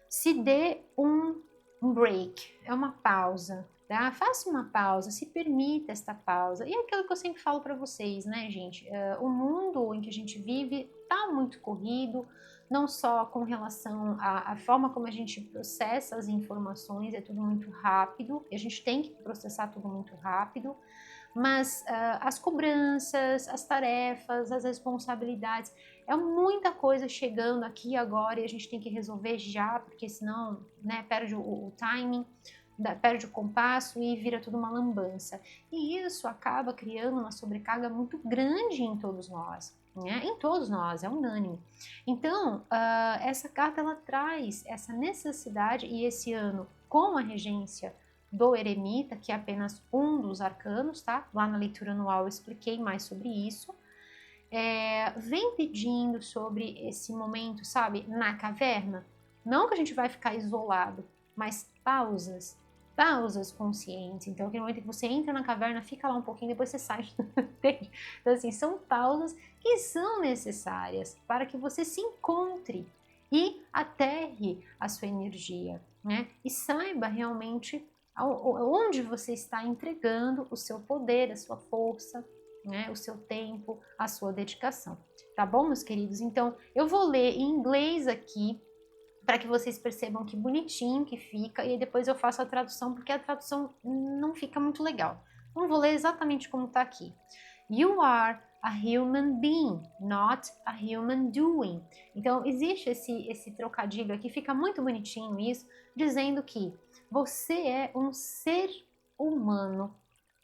Se dê um break, é uma pausa, tá? Faça uma pausa, se permita esta pausa. E é aquilo que eu sempre falo para vocês, né, gente? O mundo em que a gente vive tá muito corrido, não só com relação à forma como a gente processa as informações, é tudo muito rápido, e a gente tem que processar tudo muito rápido, mas as cobranças, as tarefas, as responsabilidades, é muita coisa chegando aqui agora e a gente tem que resolver já, porque senão, né, perde o timing, perde o compasso e vira tudo uma lambança. E isso acaba criando uma sobrecarga muito grande em todos nós. Né? Em todos nós, é unânime. Então, essa carta ela traz essa necessidade, e esse ano, com a regência do eremita, que é apenas um dos arcanos, tá? Lá na leitura anual eu expliquei mais sobre isso. Vem pedindo sobre esse momento, sabe, na caverna. Não que a gente vai ficar isolado, mas pausas conscientes. Então, aquele momento que você entra na caverna, fica lá um pouquinho, depois você sai. Então, assim, são pausas que são necessárias para que você se encontre e aterre a sua energia, né? E saiba realmente onde você está entregando o seu poder, a sua força, né? O seu tempo, a sua dedicação. Tá bom, meus queridos? Então, eu vou ler em inglês aqui, para que vocês percebam que bonitinho que fica, e depois eu faço a tradução, porque a tradução não fica muito legal. Então, vou ler exatamente como está aqui. You are a human being, not a human doing. Então, existe esse trocadilho aqui, fica muito bonitinho isso, dizendo que você é um ser humano,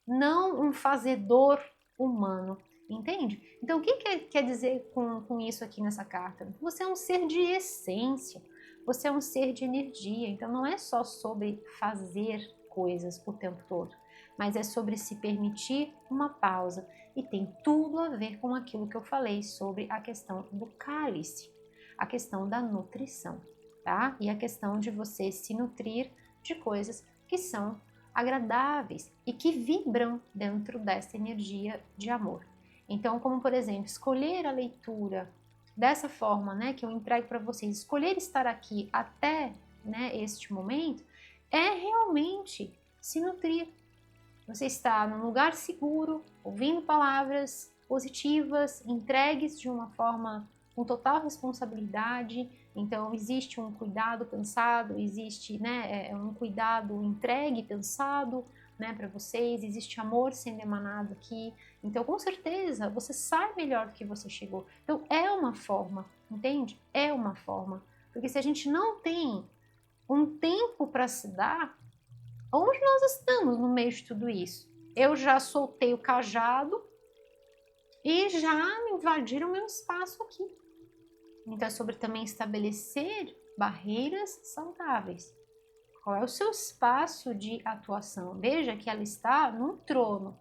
não um fazedor humano, entende? Então, o que quer dizer com isso aqui nessa carta? Você é um ser de essência, você é um ser de energia, então não é só sobre fazer coisas o tempo todo, mas é sobre se permitir uma pausa. E tem tudo a ver com aquilo que eu falei sobre a questão do cálice, a questão da nutrição, tá? E a questão de você se nutrir de coisas que são agradáveis e que vibram dentro dessa energia de amor. Então, como por exemplo, escolher a leitura dessa forma, né, que eu entrego para vocês, escolher estar aqui até, né, este momento, é realmente se nutrir. Você está num lugar seguro, ouvindo palavras positivas, entregues de uma forma com total responsabilidade. Então, existe um cuidado pensado, existe, né, um cuidado entregue, pensado, né, para vocês, existe amor sendo emanado aqui. Então, com certeza, você sai melhor do que você chegou. Então, é uma forma, entende? É uma forma. Porque se a gente não tem um tempo para se dar, onde nós estamos no meio de tudo isso? Eu já soltei o cajado e já invadiram meu espaço aqui. Então é sobre também estabelecer barreiras saudáveis. Qual é o seu espaço de atuação? Veja que ela está num trono.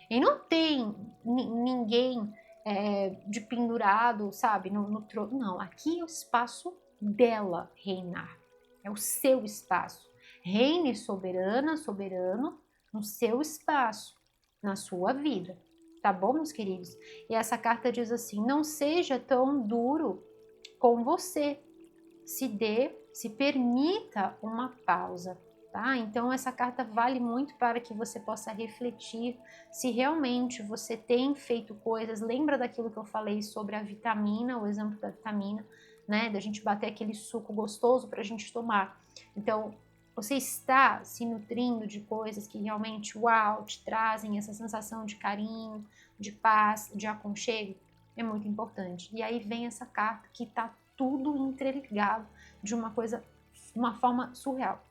E não tem ninguém de pendurado, sabe, no trono. Não, aqui é o espaço dela reinar. É o seu espaço. Reine soberana, soberano, no seu espaço, na sua vida. Tá bom, meus queridos? E essa carta diz assim: não seja tão duro com você. Se dê, se permita uma pausa, tá? Então essa carta vale muito para que você possa refletir se realmente você tem feito coisas. Lembra daquilo que eu falei sobre a vitamina, o exemplo da vitamina, né? Da gente bater aquele suco gostoso para a gente tomar. Então, você está se nutrindo de coisas que realmente, uau, te trazem essa sensação de carinho, de paz, de aconchego? É muito importante. E aí vem essa carta que está tudo interligado de uma forma surreal.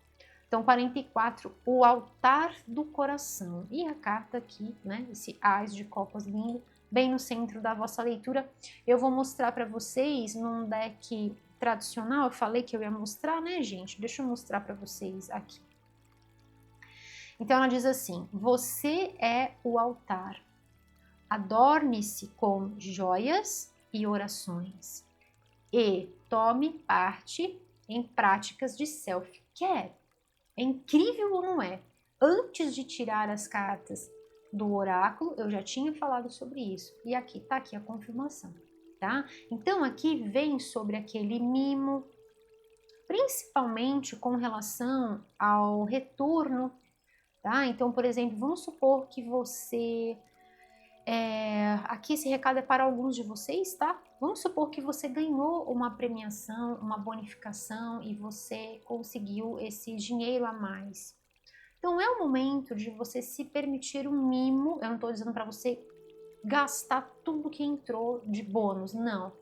Então, 44, o altar do coração. E a carta aqui, né, esse Ás de copas lindo, bem no centro da vossa leitura. Eu vou mostrar para vocês num deck tradicional, eu falei que eu ia mostrar, né, gente? Deixa eu mostrar para vocês aqui. Então, ela diz assim: você é o altar. Adorne-se com joias e orações. E tome parte em práticas de self-care. É incrível ou não é? Antes de tirar as cartas do oráculo, eu já tinha falado sobre isso. E aqui tá aqui a confirmação, tá? Então aqui vem sobre aquele mimo, principalmente com relação ao retorno, tá? Então, por exemplo, vamos supor que você aqui esse recado é para alguns de vocês, tá? Vamos supor que você ganhou uma premiação, uma bonificação e você conseguiu esse dinheiro a mais. Então é o momento de você se permitir um mimo. Eu não estou dizendo para você gastar tudo que entrou de bônus, não.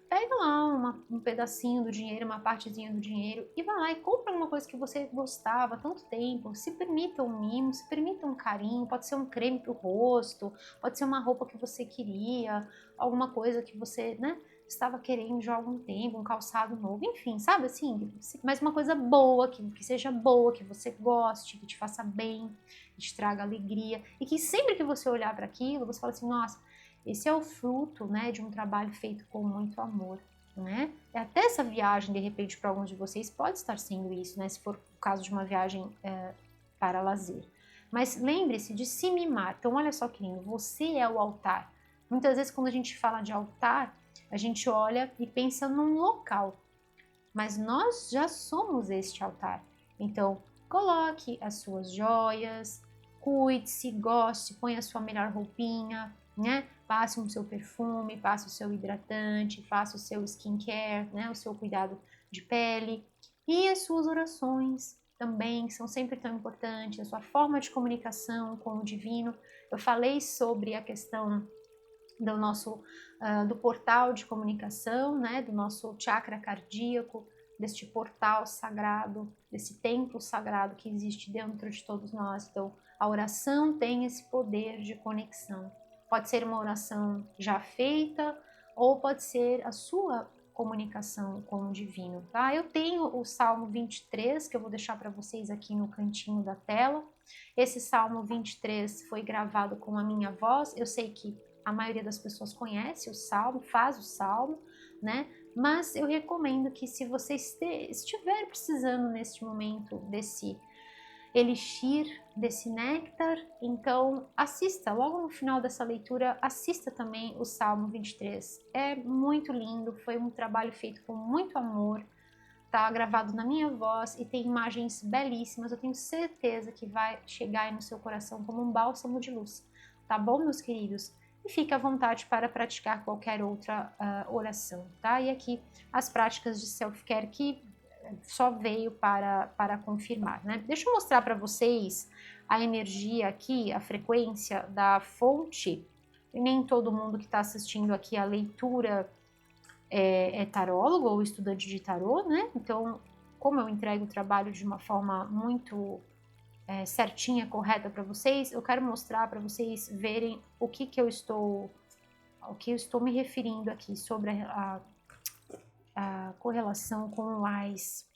Pega lá um pedacinho do dinheiro, uma partezinha do dinheiro e vai lá e compra alguma coisa que você gostava há tanto tempo. Se permita um mimo, se permita um carinho. Pode ser um creme para o rosto, pode ser uma roupa que você queria, alguma coisa que você, né, estava querendo já há algum tempo, um calçado novo, enfim, sabe assim? Mas uma coisa boa, que seja boa, que você goste, que te faça bem, que te traga alegria e que sempre que você olhar para aquilo, você fala assim, nossa, esse é o fruto, né, de um trabalho feito com muito amor, né? E até essa viagem, de repente, para alguns de vocês pode estar sendo isso, né? Se for o caso de uma viagem para lazer. Mas lembre-se de se mimar. Então, olha só que lindo, você é o altar. Muitas vezes, quando a gente fala de altar, a gente olha e pensa num local. Mas nós já somos este altar. Então, coloque as suas joias, cuide-se, goste, ponha a sua melhor roupinha, né? Passe o seu perfume, passe o seu hidratante, faça o seu skincare, né? O seu cuidado de pele e as suas orações. também são sempre tão importantes, a sua forma de comunicação com o divino. Eu falei sobre a questão do nosso do portal de comunicação, né, do nosso chakra cardíaco, deste portal sagrado, desse templo sagrado que existe dentro de todos nós. Então, a oração tem esse poder de conexão. Pode ser uma oração já feita ou pode ser a sua comunicação com o divino, tá? Eu tenho o Salmo 23, que eu vou deixar para vocês aqui no cantinho da tela. Esse Salmo 23 foi gravado com a minha voz. Eu sei que a maioria das pessoas conhece o Salmo, faz o Salmo, né? Mas eu recomendo que, se você estiver precisando neste momento desse elixir, desse néctar, então assista, logo no final dessa leitura, assista também o Salmo 23. É muito lindo, foi um trabalho feito com muito amor, tá gravado na minha voz e tem imagens belíssimas. Eu tenho certeza que vai chegar aí no seu coração como um bálsamo de luz, tá bom, meus queridos? E fique à vontade para praticar qualquer outra oração, tá? E aqui as práticas de self-care que só veio para confirmar, né? Deixa eu mostrar para vocês a energia aqui, a frequência da fonte. E nem todo mundo que está assistindo aqui a leitura é tarólogo ou estudante de tarô, né? Então, como eu entrego o trabalho de uma forma muito certinha, correta para vocês, eu quero mostrar para vocês verem o que eu estou me referindo aqui sobre a correlação com o Ás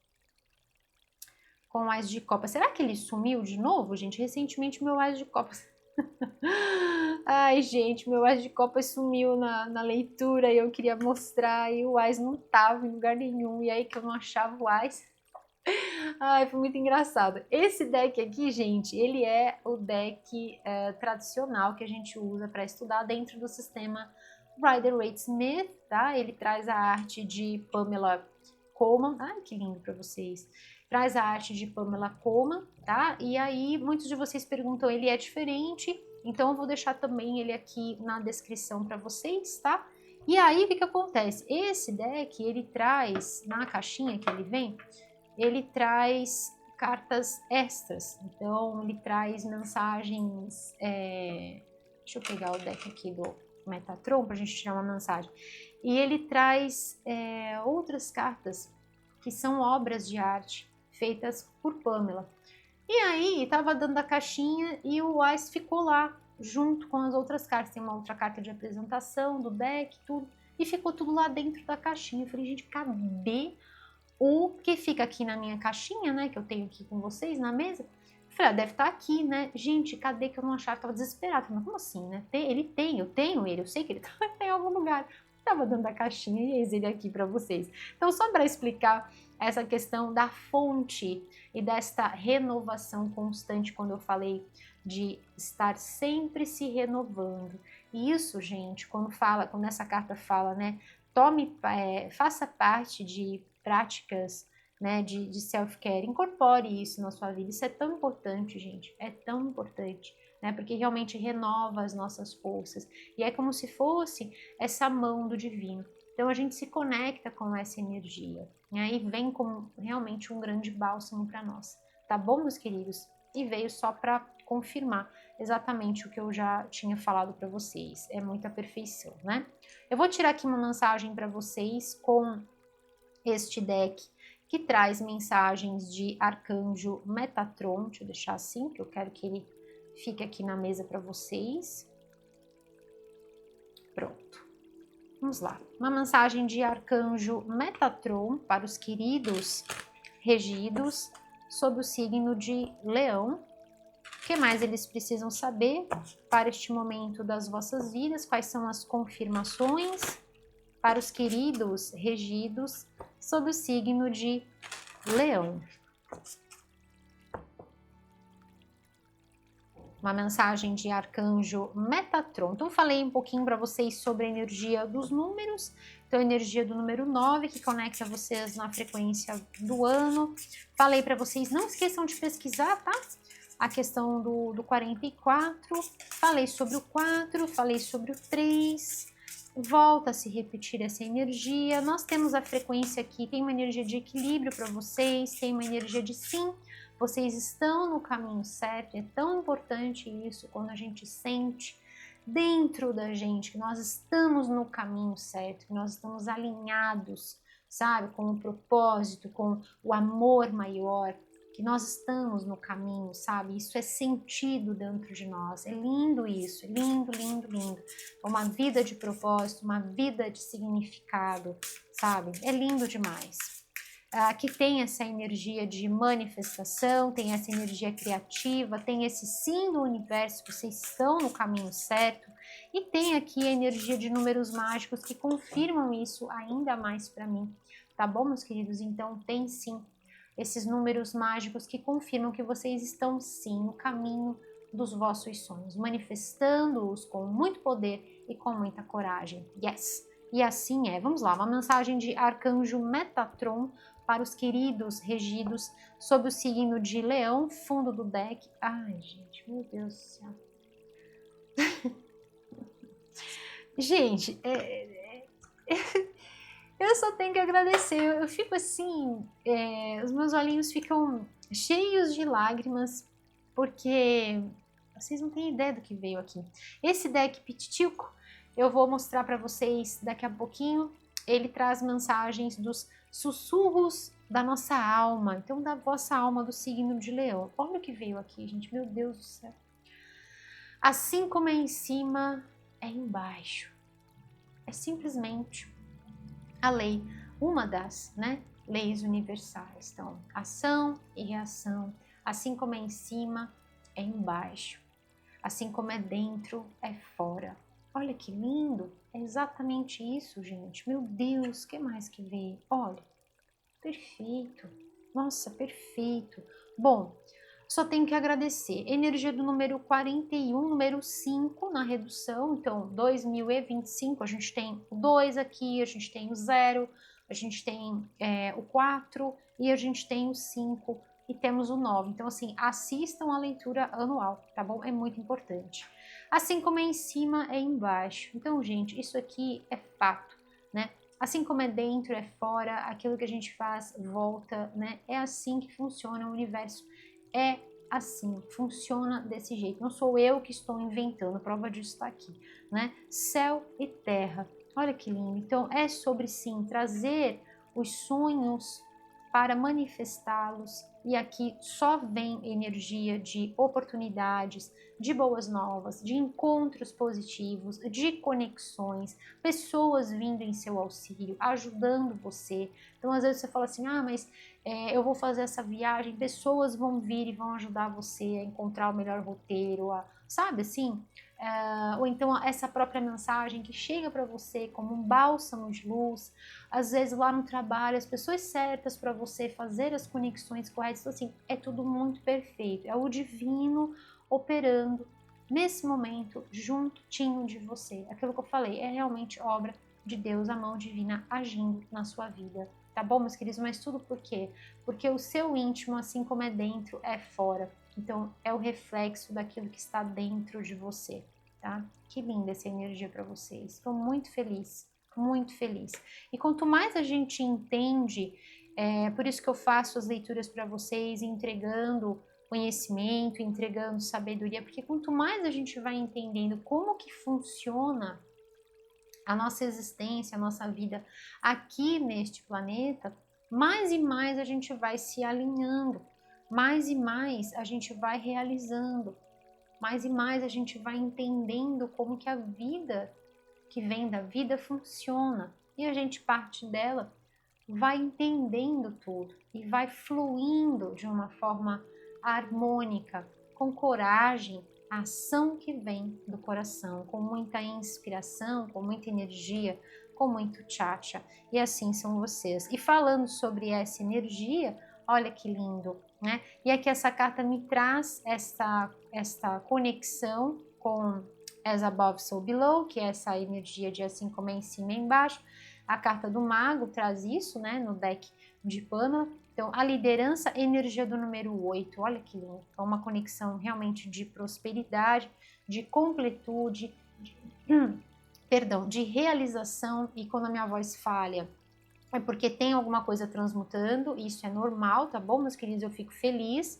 de Copas. Será que ele sumiu de novo, gente? Recentemente meu Ás de Copas ai, gente, meu Ás de Copas sumiu na leitura e eu queria mostrar e o Ás não tava em lugar nenhum, e aí que eu não achava o Ás. Ai, foi muito engraçado. Esse deck aqui, gente, ele é o deck tradicional que a gente usa para estudar dentro do sistema Rider-Waite-Smith, tá? Ele traz a arte de Pamela Colman. Ai, que lindo para vocês. Traz a arte de Pamela Colman, tá? E aí, muitos de vocês perguntam, ele é diferente? Então, eu vou deixar também ele aqui na descrição para vocês, tá? E aí, o que acontece? Esse deck, ele traz, na caixinha que ele vem, ele traz cartas extras, então ele traz mensagens, deixa eu pegar o deck aqui do Metatron para a gente tirar uma mensagem, e ele traz outras cartas que são obras de arte feitas por Pamela. E aí estava dando a caixinha e o Ás ficou lá junto com as outras cartas, tem uma outra carta de apresentação do deck, tudo, e ficou tudo lá dentro da caixinha. Eu falei, gente, cadê o que fica aqui na minha caixinha, né, que eu tenho aqui com vocês na mesa? Eu falei, deve estar aqui, né? Gente, cadê que eu não achava? Eu tava desesperada. Falei, como assim, né? Eu tenho ele, eu sei que ele tá em algum lugar. Tava dando a caixinha e eis ele aqui para vocês. Então, só para explicar essa questão da fonte e desta renovação constante, quando eu falei de estar sempre se renovando. E isso, gente, quando essa carta fala, né, faça parte de práticas, né, de self-care, incorpore isso na sua vida. Isso é tão importante, gente, é tão importante, né, porque realmente renova as nossas forças e é como se fosse essa mão do divino. Então a gente se conecta com essa energia, né, e vem como realmente um grande bálsamo para nós, tá bom, meus queridos? E veio só para confirmar exatamente o que eu já tinha falado para vocês, é muita perfeição, né? Eu vou tirar aqui uma mensagem para vocês com este deck que traz mensagens de Arcanjo Metatron. Deixa eu deixar assim, que eu quero que ele fique aqui na mesa para vocês. Pronto. Vamos lá. Uma mensagem de Arcanjo Metatron para os queridos regidos sob o signo de Leão. O que mais eles precisam saber para este momento das vossas vidas? Quais são as confirmações para os queridos regidos sob o signo de Leão? Uma mensagem de Arcanjo Metatron. Então, falei um pouquinho para vocês sobre a energia dos números. Então, a energia do número 9, que conecta vocês na frequência do ano. Falei para vocês, não esqueçam de pesquisar, tá? A questão do 44. Falei sobre o 4, falei sobre o 3. Volta a se repetir essa energia. Nós temos a frequência aqui, tem uma energia de equilíbrio para vocês, tem uma energia de sim, vocês estão no caminho certo. É tão importante isso quando a gente sente dentro da gente que nós estamos no caminho certo, que nós estamos alinhados, sabe, com o propósito, com o amor maior, que nós estamos no caminho, sabe? Isso é sentido dentro de nós. É lindo isso, é lindo, lindo, lindo. É uma vida de propósito, uma vida de significado, sabe? É lindo demais. Que tem essa energia de manifestação, tem essa energia criativa, tem esse sim do universo, vocês estão no caminho certo, e tem aqui a energia de números mágicos que confirmam isso ainda mais para mim, tá bom, meus queridos? Então tem sim esses números mágicos que confirmam que vocês estão sim no caminho dos vossos sonhos, manifestando-os com muito poder e com muita coragem. Yes! E assim é. Vamos lá, uma mensagem de Arcanjo Metatron para os queridos regidos sob o signo de Leão, fundo do deck. Ai, gente, meu Deus do céu. Gente, eu só tenho que agradecer. Eu fico assim, os meus olhinhos ficam cheios de lágrimas, porque vocês não têm ideia do que veio aqui. Esse deck Pititico, eu vou mostrar para vocês daqui a pouquinho. Ele traz mensagens dos sussurros da nossa alma, então da vossa alma do signo de Leão. Olha o que veio aqui, gente, meu Deus do céu. Assim como é em cima, é embaixo. É simplesmente a lei, uma das, leis universais. Então, ação e reação. Assim como é em cima, é embaixo. Assim como é dentro, é fora. Olha que lindo! É exatamente isso, gente. Meu Deus, o que mais que veio? Olha, perfeito. Nossa, perfeito. Bom, só tenho que agradecer. Energia do número 41, número 5 na redução. Então, 2025, a gente tem o 2 aqui, a gente tem o 0, a gente tem o 4 e a gente tem o 5 e temos o 9. Então, assim, assistam a leitura anual, tá bom? É muito importante. Assim como é em cima, é embaixo. Então, gente, isso aqui é fato, né? Assim como é dentro, é fora, aquilo que a gente faz volta, né? É assim que funciona o universo. É assim, funciona desse jeito. Não sou eu que estou inventando, prova disso está aqui, né? Céu e terra. Olha que lindo. Então, é sobre sim trazer os sonhos para manifestá-los. E aqui só vem energia de oportunidades, de boas novas, de encontros positivos, de conexões, pessoas vindo em seu auxílio, ajudando você. Então, às vezes você fala assim, mas eu vou fazer essa viagem, pessoas vão vir e vão ajudar você a encontrar o melhor roteiro, sabe assim? Ou então essa própria mensagem que chega para você como um bálsamo de luz, às vezes lá no trabalho, as pessoas certas para você fazer as conexões corretas, então, assim, é tudo muito perfeito, é o divino operando nesse momento juntinho de você. Aquilo que eu falei é realmente obra de Deus, a mão divina agindo na sua vida, tá bom, meus queridos? Mas tudo por quê? Porque o seu íntimo, assim como é dentro, é fora. Então, é o reflexo daquilo que está dentro de você, tá? Que linda essa energia para vocês. Estou muito feliz, muito feliz. E quanto mais a gente entende, por isso que eu faço as leituras para vocês, entregando conhecimento, entregando sabedoria, porque quanto mais a gente vai entendendo como que funciona a nossa existência, a nossa vida aqui neste planeta, mais e mais a gente vai se alinhando, mais e mais a gente vai realizando, mais e mais a gente vai entendendo como que a vida que vem da vida funciona e a gente parte dela, vai entendendo tudo e vai fluindo de uma forma harmônica, com coragem, a ação que vem do coração, com muita inspiração, com muita energia, com muito tchatcha. E assim são vocês. E falando sobre essa energia, olha que lindo, né? E aqui essa carta me traz esta conexão com As Above, So Below, que é essa energia de assim como é em cima e embaixo. A carta do mago traz isso, né, no deck de Pâmela. Então, a liderança, energia do número 8, olha que lindo. É uma conexão realmente de prosperidade, de completude, de realização. E quando a minha voz falha, é porque tem alguma coisa transmutando, isso é normal, tá bom, meus queridos? Eu fico feliz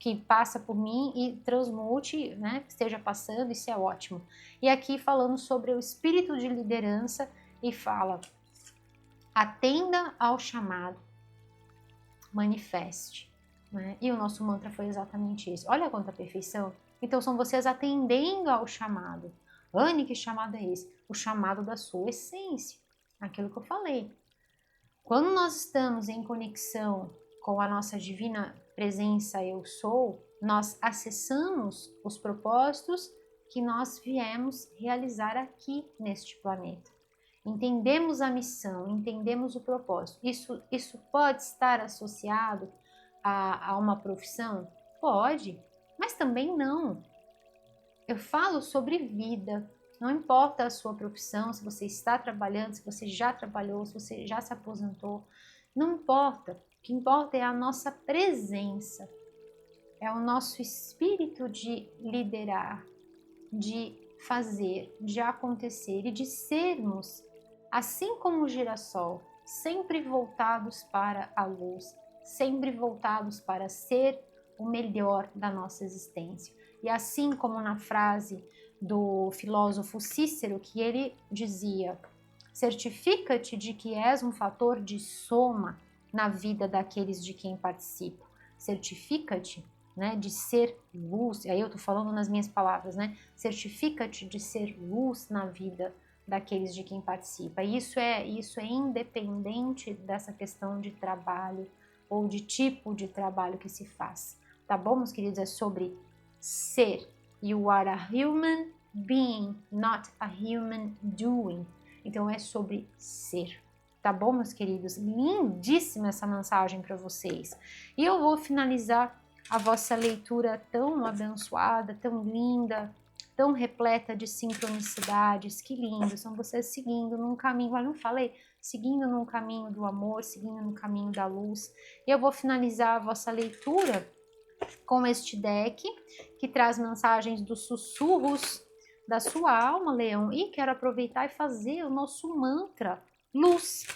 que passa por mim e transmute, né, que esteja passando, isso é ótimo. E aqui falando sobre o espírito de liderança e fala: atenda ao chamado, manifeste. Né? E o nosso mantra foi exatamente isso. Olha quanta perfeição. Então são vocês atendendo ao chamado. Anne, que chamado é esse? O chamado da sua essência. Aquilo que eu falei. Quando nós estamos em conexão com a nossa divina presença eu sou, nós acessamos os propósitos que nós viemos realizar aqui neste planeta. Entendemos a missão, entendemos o propósito. Isso pode estar associado a uma profissão? Pode, mas também não. Eu falo sobre vida. Não importa a sua profissão, se você está trabalhando, se você já trabalhou, se você já se aposentou. Não importa. O que importa é a nossa presença. É o nosso espírito de liderar, de fazer, de acontecer e de sermos, assim como o girassol, sempre voltados para a luz, sempre voltados para ser o melhor da nossa existência. E assim como na frase do filósofo Cícero, que ele dizia: certifica-te de que és um fator de soma na vida daqueles de quem participo. Certifica-te, né, de ser luz, aí eu tô falando nas minhas palavras, né? Certifica-te de ser luz na vida daqueles de quem participa. Isso é independente dessa questão de trabalho ou de tipo de trabalho que se faz. Tá bom, meus queridos? É sobre ser. You are a human being, not a human doing. Então é sobre ser. Tá bom, meus queridos? Lindíssima essa mensagem para vocês. E eu vou finalizar a vossa leitura tão abençoada, tão linda, tão repleta de sincronicidades. Que lindo, são vocês seguindo num caminho, eu não falei? Seguindo num caminho do amor, seguindo no caminho da luz. E eu vou finalizar a vossa leitura com este deck, que traz mensagens dos sussurros da sua alma, Leão. E quero aproveitar e fazer o nosso mantra luz.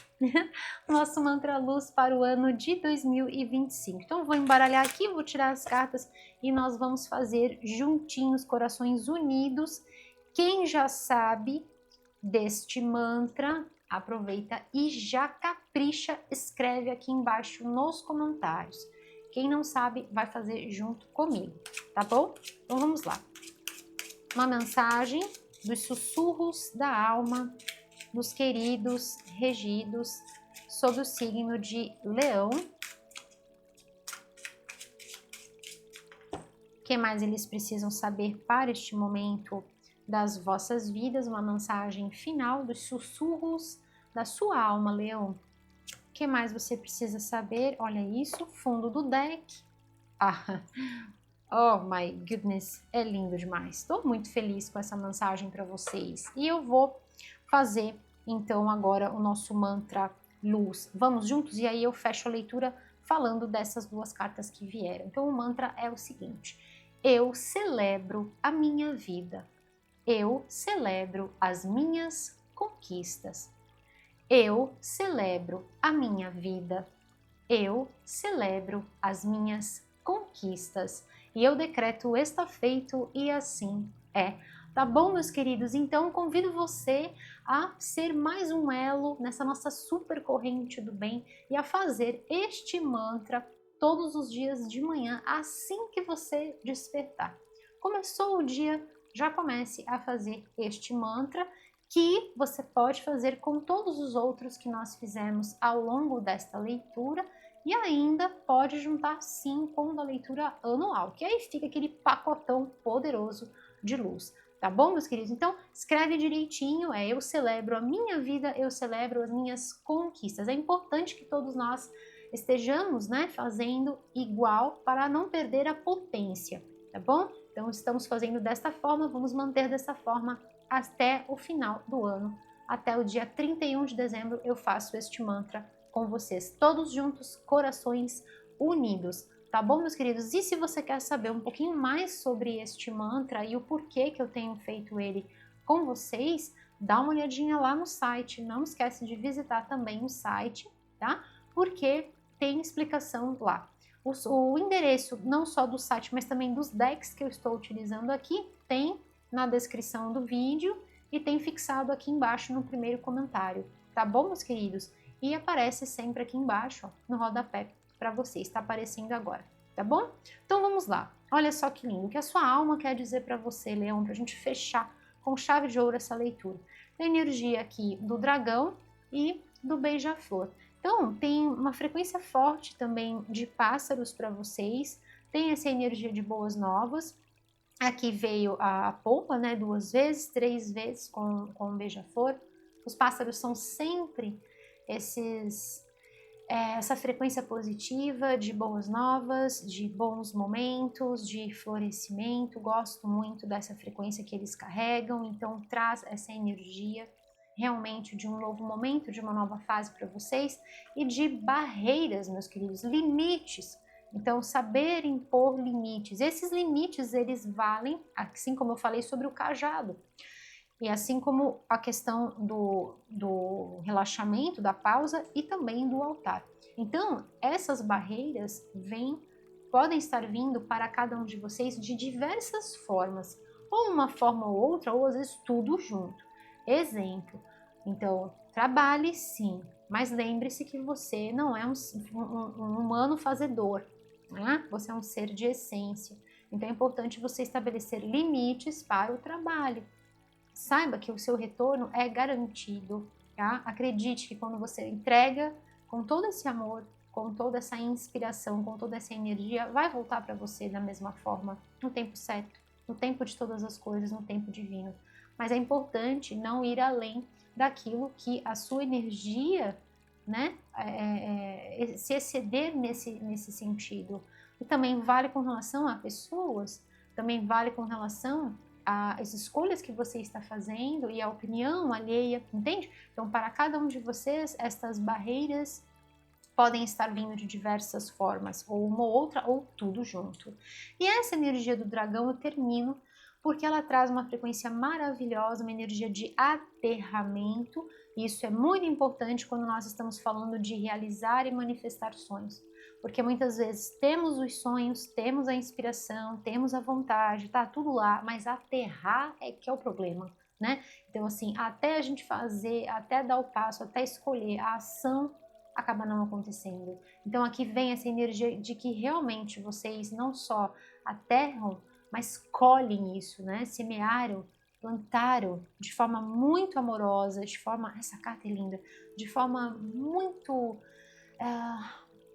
Nosso mantra luz para o ano de 2025. Então, vou embaralhar aqui, vou tirar as cartas e nós vamos fazer juntinhos, corações unidos. Quem já sabe deste mantra, aproveita e já capricha, escreve aqui embaixo nos comentários. Quem não sabe, vai fazer junto comigo, tá bom? Então, vamos lá. Uma mensagem dos sussurros da alma dos queridos regidos sob o signo de Leão. O que mais eles precisam saber para este momento das vossas vidas? Uma mensagem final dos sussurros da sua alma, Leão. O que mais você precisa saber? Olha isso, fundo do deck. Ah, oh my goodness, é lindo demais. Estou muito feliz com essa mensagem para vocês. E eu vou fazer então agora o nosso mantra luz. Vamos juntos? E aí eu fecho a leitura falando dessas duas cartas que vieram. Então o mantra é o seguinte: eu celebro a minha vida. Eu celebro as minhas conquistas. Eu celebro a minha vida. Eu celebro as minhas conquistas. E eu decreto está feito e assim é. Tá bom, meus queridos? Então, convido você a ser mais um elo nessa nossa super corrente do bem e a fazer este mantra todos os dias de manhã, assim que você despertar. Começou o dia, já comece a fazer este mantra, que você pode fazer com todos os outros que nós fizemos ao longo desta leitura, e ainda pode juntar sim com a leitura anual, que aí fica aquele pacotão poderoso de luz. Tá bom, meus queridos? Então, escreve direitinho, eu celebro a minha vida, eu celebro as minhas conquistas. É importante que todos nós estejamos, né, fazendo igual para não perder a potência, tá bom? Então, estamos fazendo desta forma, vamos manter dessa forma até o final do ano. Até o dia 31 de dezembro eu faço este mantra com vocês, todos juntos, corações unidos. Tá bom, meus queridos? E se você quer saber um pouquinho mais sobre este mantra e o porquê que eu tenho feito ele com vocês, dá uma olhadinha lá no site. Não esquece de visitar também o site, tá? Porque tem explicação lá. O endereço não só do site, mas também dos decks que eu estou utilizando aqui, tem na descrição do vídeo e tem fixado aqui embaixo no primeiro comentário, tá bom, meus queridos? E aparece sempre aqui embaixo, ó, no rodapé, para você, está aparecendo agora, tá bom? Então vamos lá, olha só que lindo, o que a sua alma quer dizer para você, Leão, para a gente fechar com chave de ouro essa leitura. Tem energia aqui do dragão e do beija-flor. Então, tem uma frequência forte também de pássaros para vocês, tem essa energia de boas novas. Aqui veio a pomba, né, 2 vezes, 3 vezes com o beija-flor. Os pássaros são sempre essa frequência positiva de boas novas, de bons momentos, de florescimento. Gosto muito dessa frequência que eles carregam, então traz essa energia realmente de um novo momento, de uma nova fase para vocês e de barreiras, meus queridos, limites. Então, saber impor limites. Esses limites, eles valem, assim como eu falei sobre o cajado, e assim como a questão do relaxamento, da pausa e também do altar. Então, essas barreiras podem estar vindo para cada um de vocês de diversas formas, ou uma forma ou outra, ou às vezes tudo junto. Exemplo, então, trabalhe sim, mas lembre-se que você não é um humano fazedor, né? Você é um ser de essência. Então é importante você estabelecer limites para o trabalho. Saiba que o seu retorno é garantido, tá? Acredite que quando você entrega com todo esse amor, com toda essa inspiração, com toda essa energia, vai voltar para você da mesma forma, no tempo certo, no tempo de todas as coisas, no tempo divino. Mas é importante não ir além daquilo que a sua energia, né, se exceder nesse sentido. E também vale com relação a pessoas, também vale com relação as escolhas que você está fazendo e a opinião alheia, entende? Então, para cada um de vocês, estas barreiras podem estar vindo de diversas formas, ou uma ou outra, ou tudo junto. E essa energia do dragão eu termino porque ela traz uma frequência maravilhosa, uma energia de aterramento. E isso é muito importante quando nós estamos falando de realizar e manifestar sonhos. Porque muitas vezes temos os sonhos, temos a inspiração, temos a vontade, tá tudo lá, mas aterrar é que é o problema, né? Então, assim, até a gente fazer, até dar o passo, até escolher a ação, acaba não acontecendo. Então, aqui vem essa energia de que realmente vocês não só aterram, mas colhem isso, né? Semearam, plantaram de forma muito amorosa, de forma, essa carta é linda, de forma muito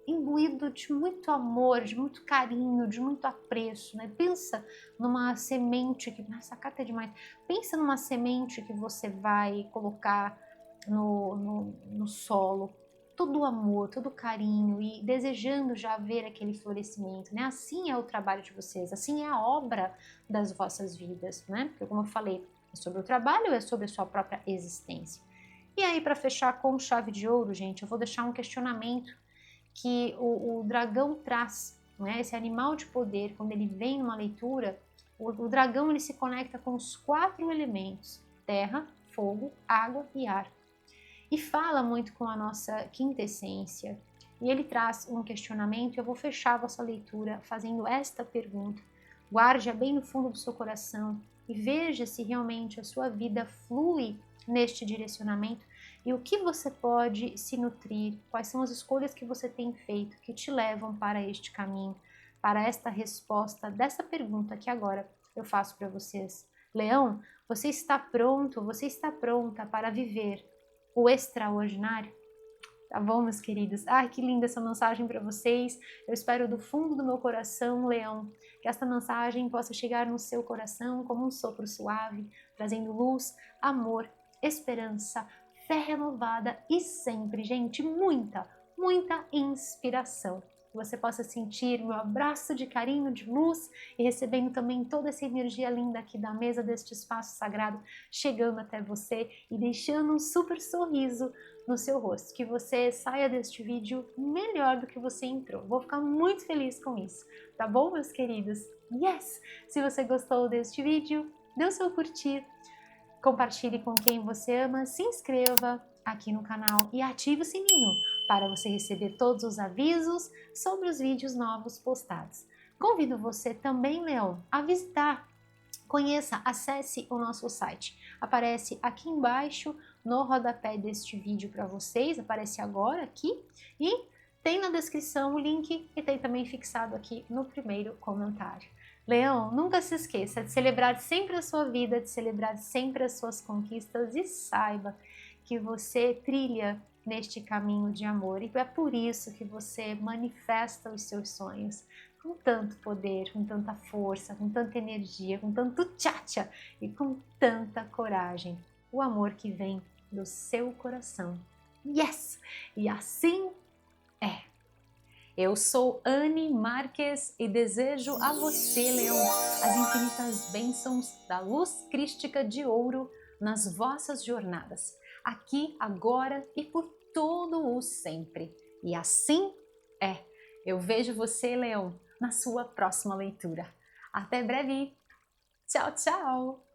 imbuído de muito amor, de muito carinho, de muito apreço, né? Pensa numa semente que, essa carta é demais. Pensa numa semente que você vai colocar no solo, todo o amor, todo o carinho e desejando já ver aquele florescimento, né? Assim é o trabalho de vocês, assim é a obra das vossas vidas, né? Porque como eu falei, é sobre o trabalho, é sobre a sua própria existência. E aí, para fechar com chave de ouro, gente, eu vou deixar um questionamento que o dragão traz, né? Esse animal de poder, quando ele vem numa leitura, o dragão ele se conecta com os 4 elementos: terra, fogo, água e ar. E fala muito com a nossa quinta essência. E ele traz um questionamento, eu vou fechar a vossa leitura fazendo esta pergunta. Guarde-a bem no fundo do seu coração e veja se realmente a sua vida flui neste direcionamento e o que você pode se nutrir, quais são as escolhas que você tem feito que te levam para este caminho, para esta resposta dessa pergunta que agora eu faço para vocês. Leão, você está pronto, você está pronta para viver o extraordinário? Tá bom, meus queridos? Ai, que linda essa mensagem para vocês. Eu espero do fundo do meu coração, Leão, que esta mensagem possa chegar no seu coração como um sopro suave, trazendo luz, amor, esperança, fé renovada e sempre, gente, muita, muita inspiração. Que você possa sentir meu abraço de carinho, de luz e recebendo também toda essa energia linda aqui da mesa deste espaço sagrado, chegando até você e deixando um super sorriso no seu rosto. Que você saia deste vídeo melhor do que você entrou. Vou ficar muito feliz com isso, tá bom, meus queridos? Yes! Se você gostou deste vídeo, dê o seu curtir, compartilhe com quem você ama, se inscreva aqui no canal e ative o sininho para você receber todos os avisos sobre os vídeos novos postados. Convido você também, Leão, a visitar. Conheça, acesse o nosso site. Aparece aqui embaixo no rodapé deste vídeo para vocês, aparece agora aqui e tem na descrição o link e tem também fixado aqui no primeiro comentário. Leão, nunca se esqueça de celebrar sempre a sua vida, de celebrar sempre as suas conquistas e saiba que você trilha neste caminho de amor e é por isso que você manifesta os seus sonhos com tanto poder, com tanta força, com tanta energia, com tanto tchatcha e com tanta coragem. O amor que vem do seu coração. Yes! E assim é. Eu sou Anne Marques e desejo a você, Leão, as infinitas bênçãos da luz crística de ouro nas vossas jornadas, aqui, agora e por todo o sempre. E assim é. Eu vejo você, Leão, na sua próxima leitura. Até breve. Tchau, tchau.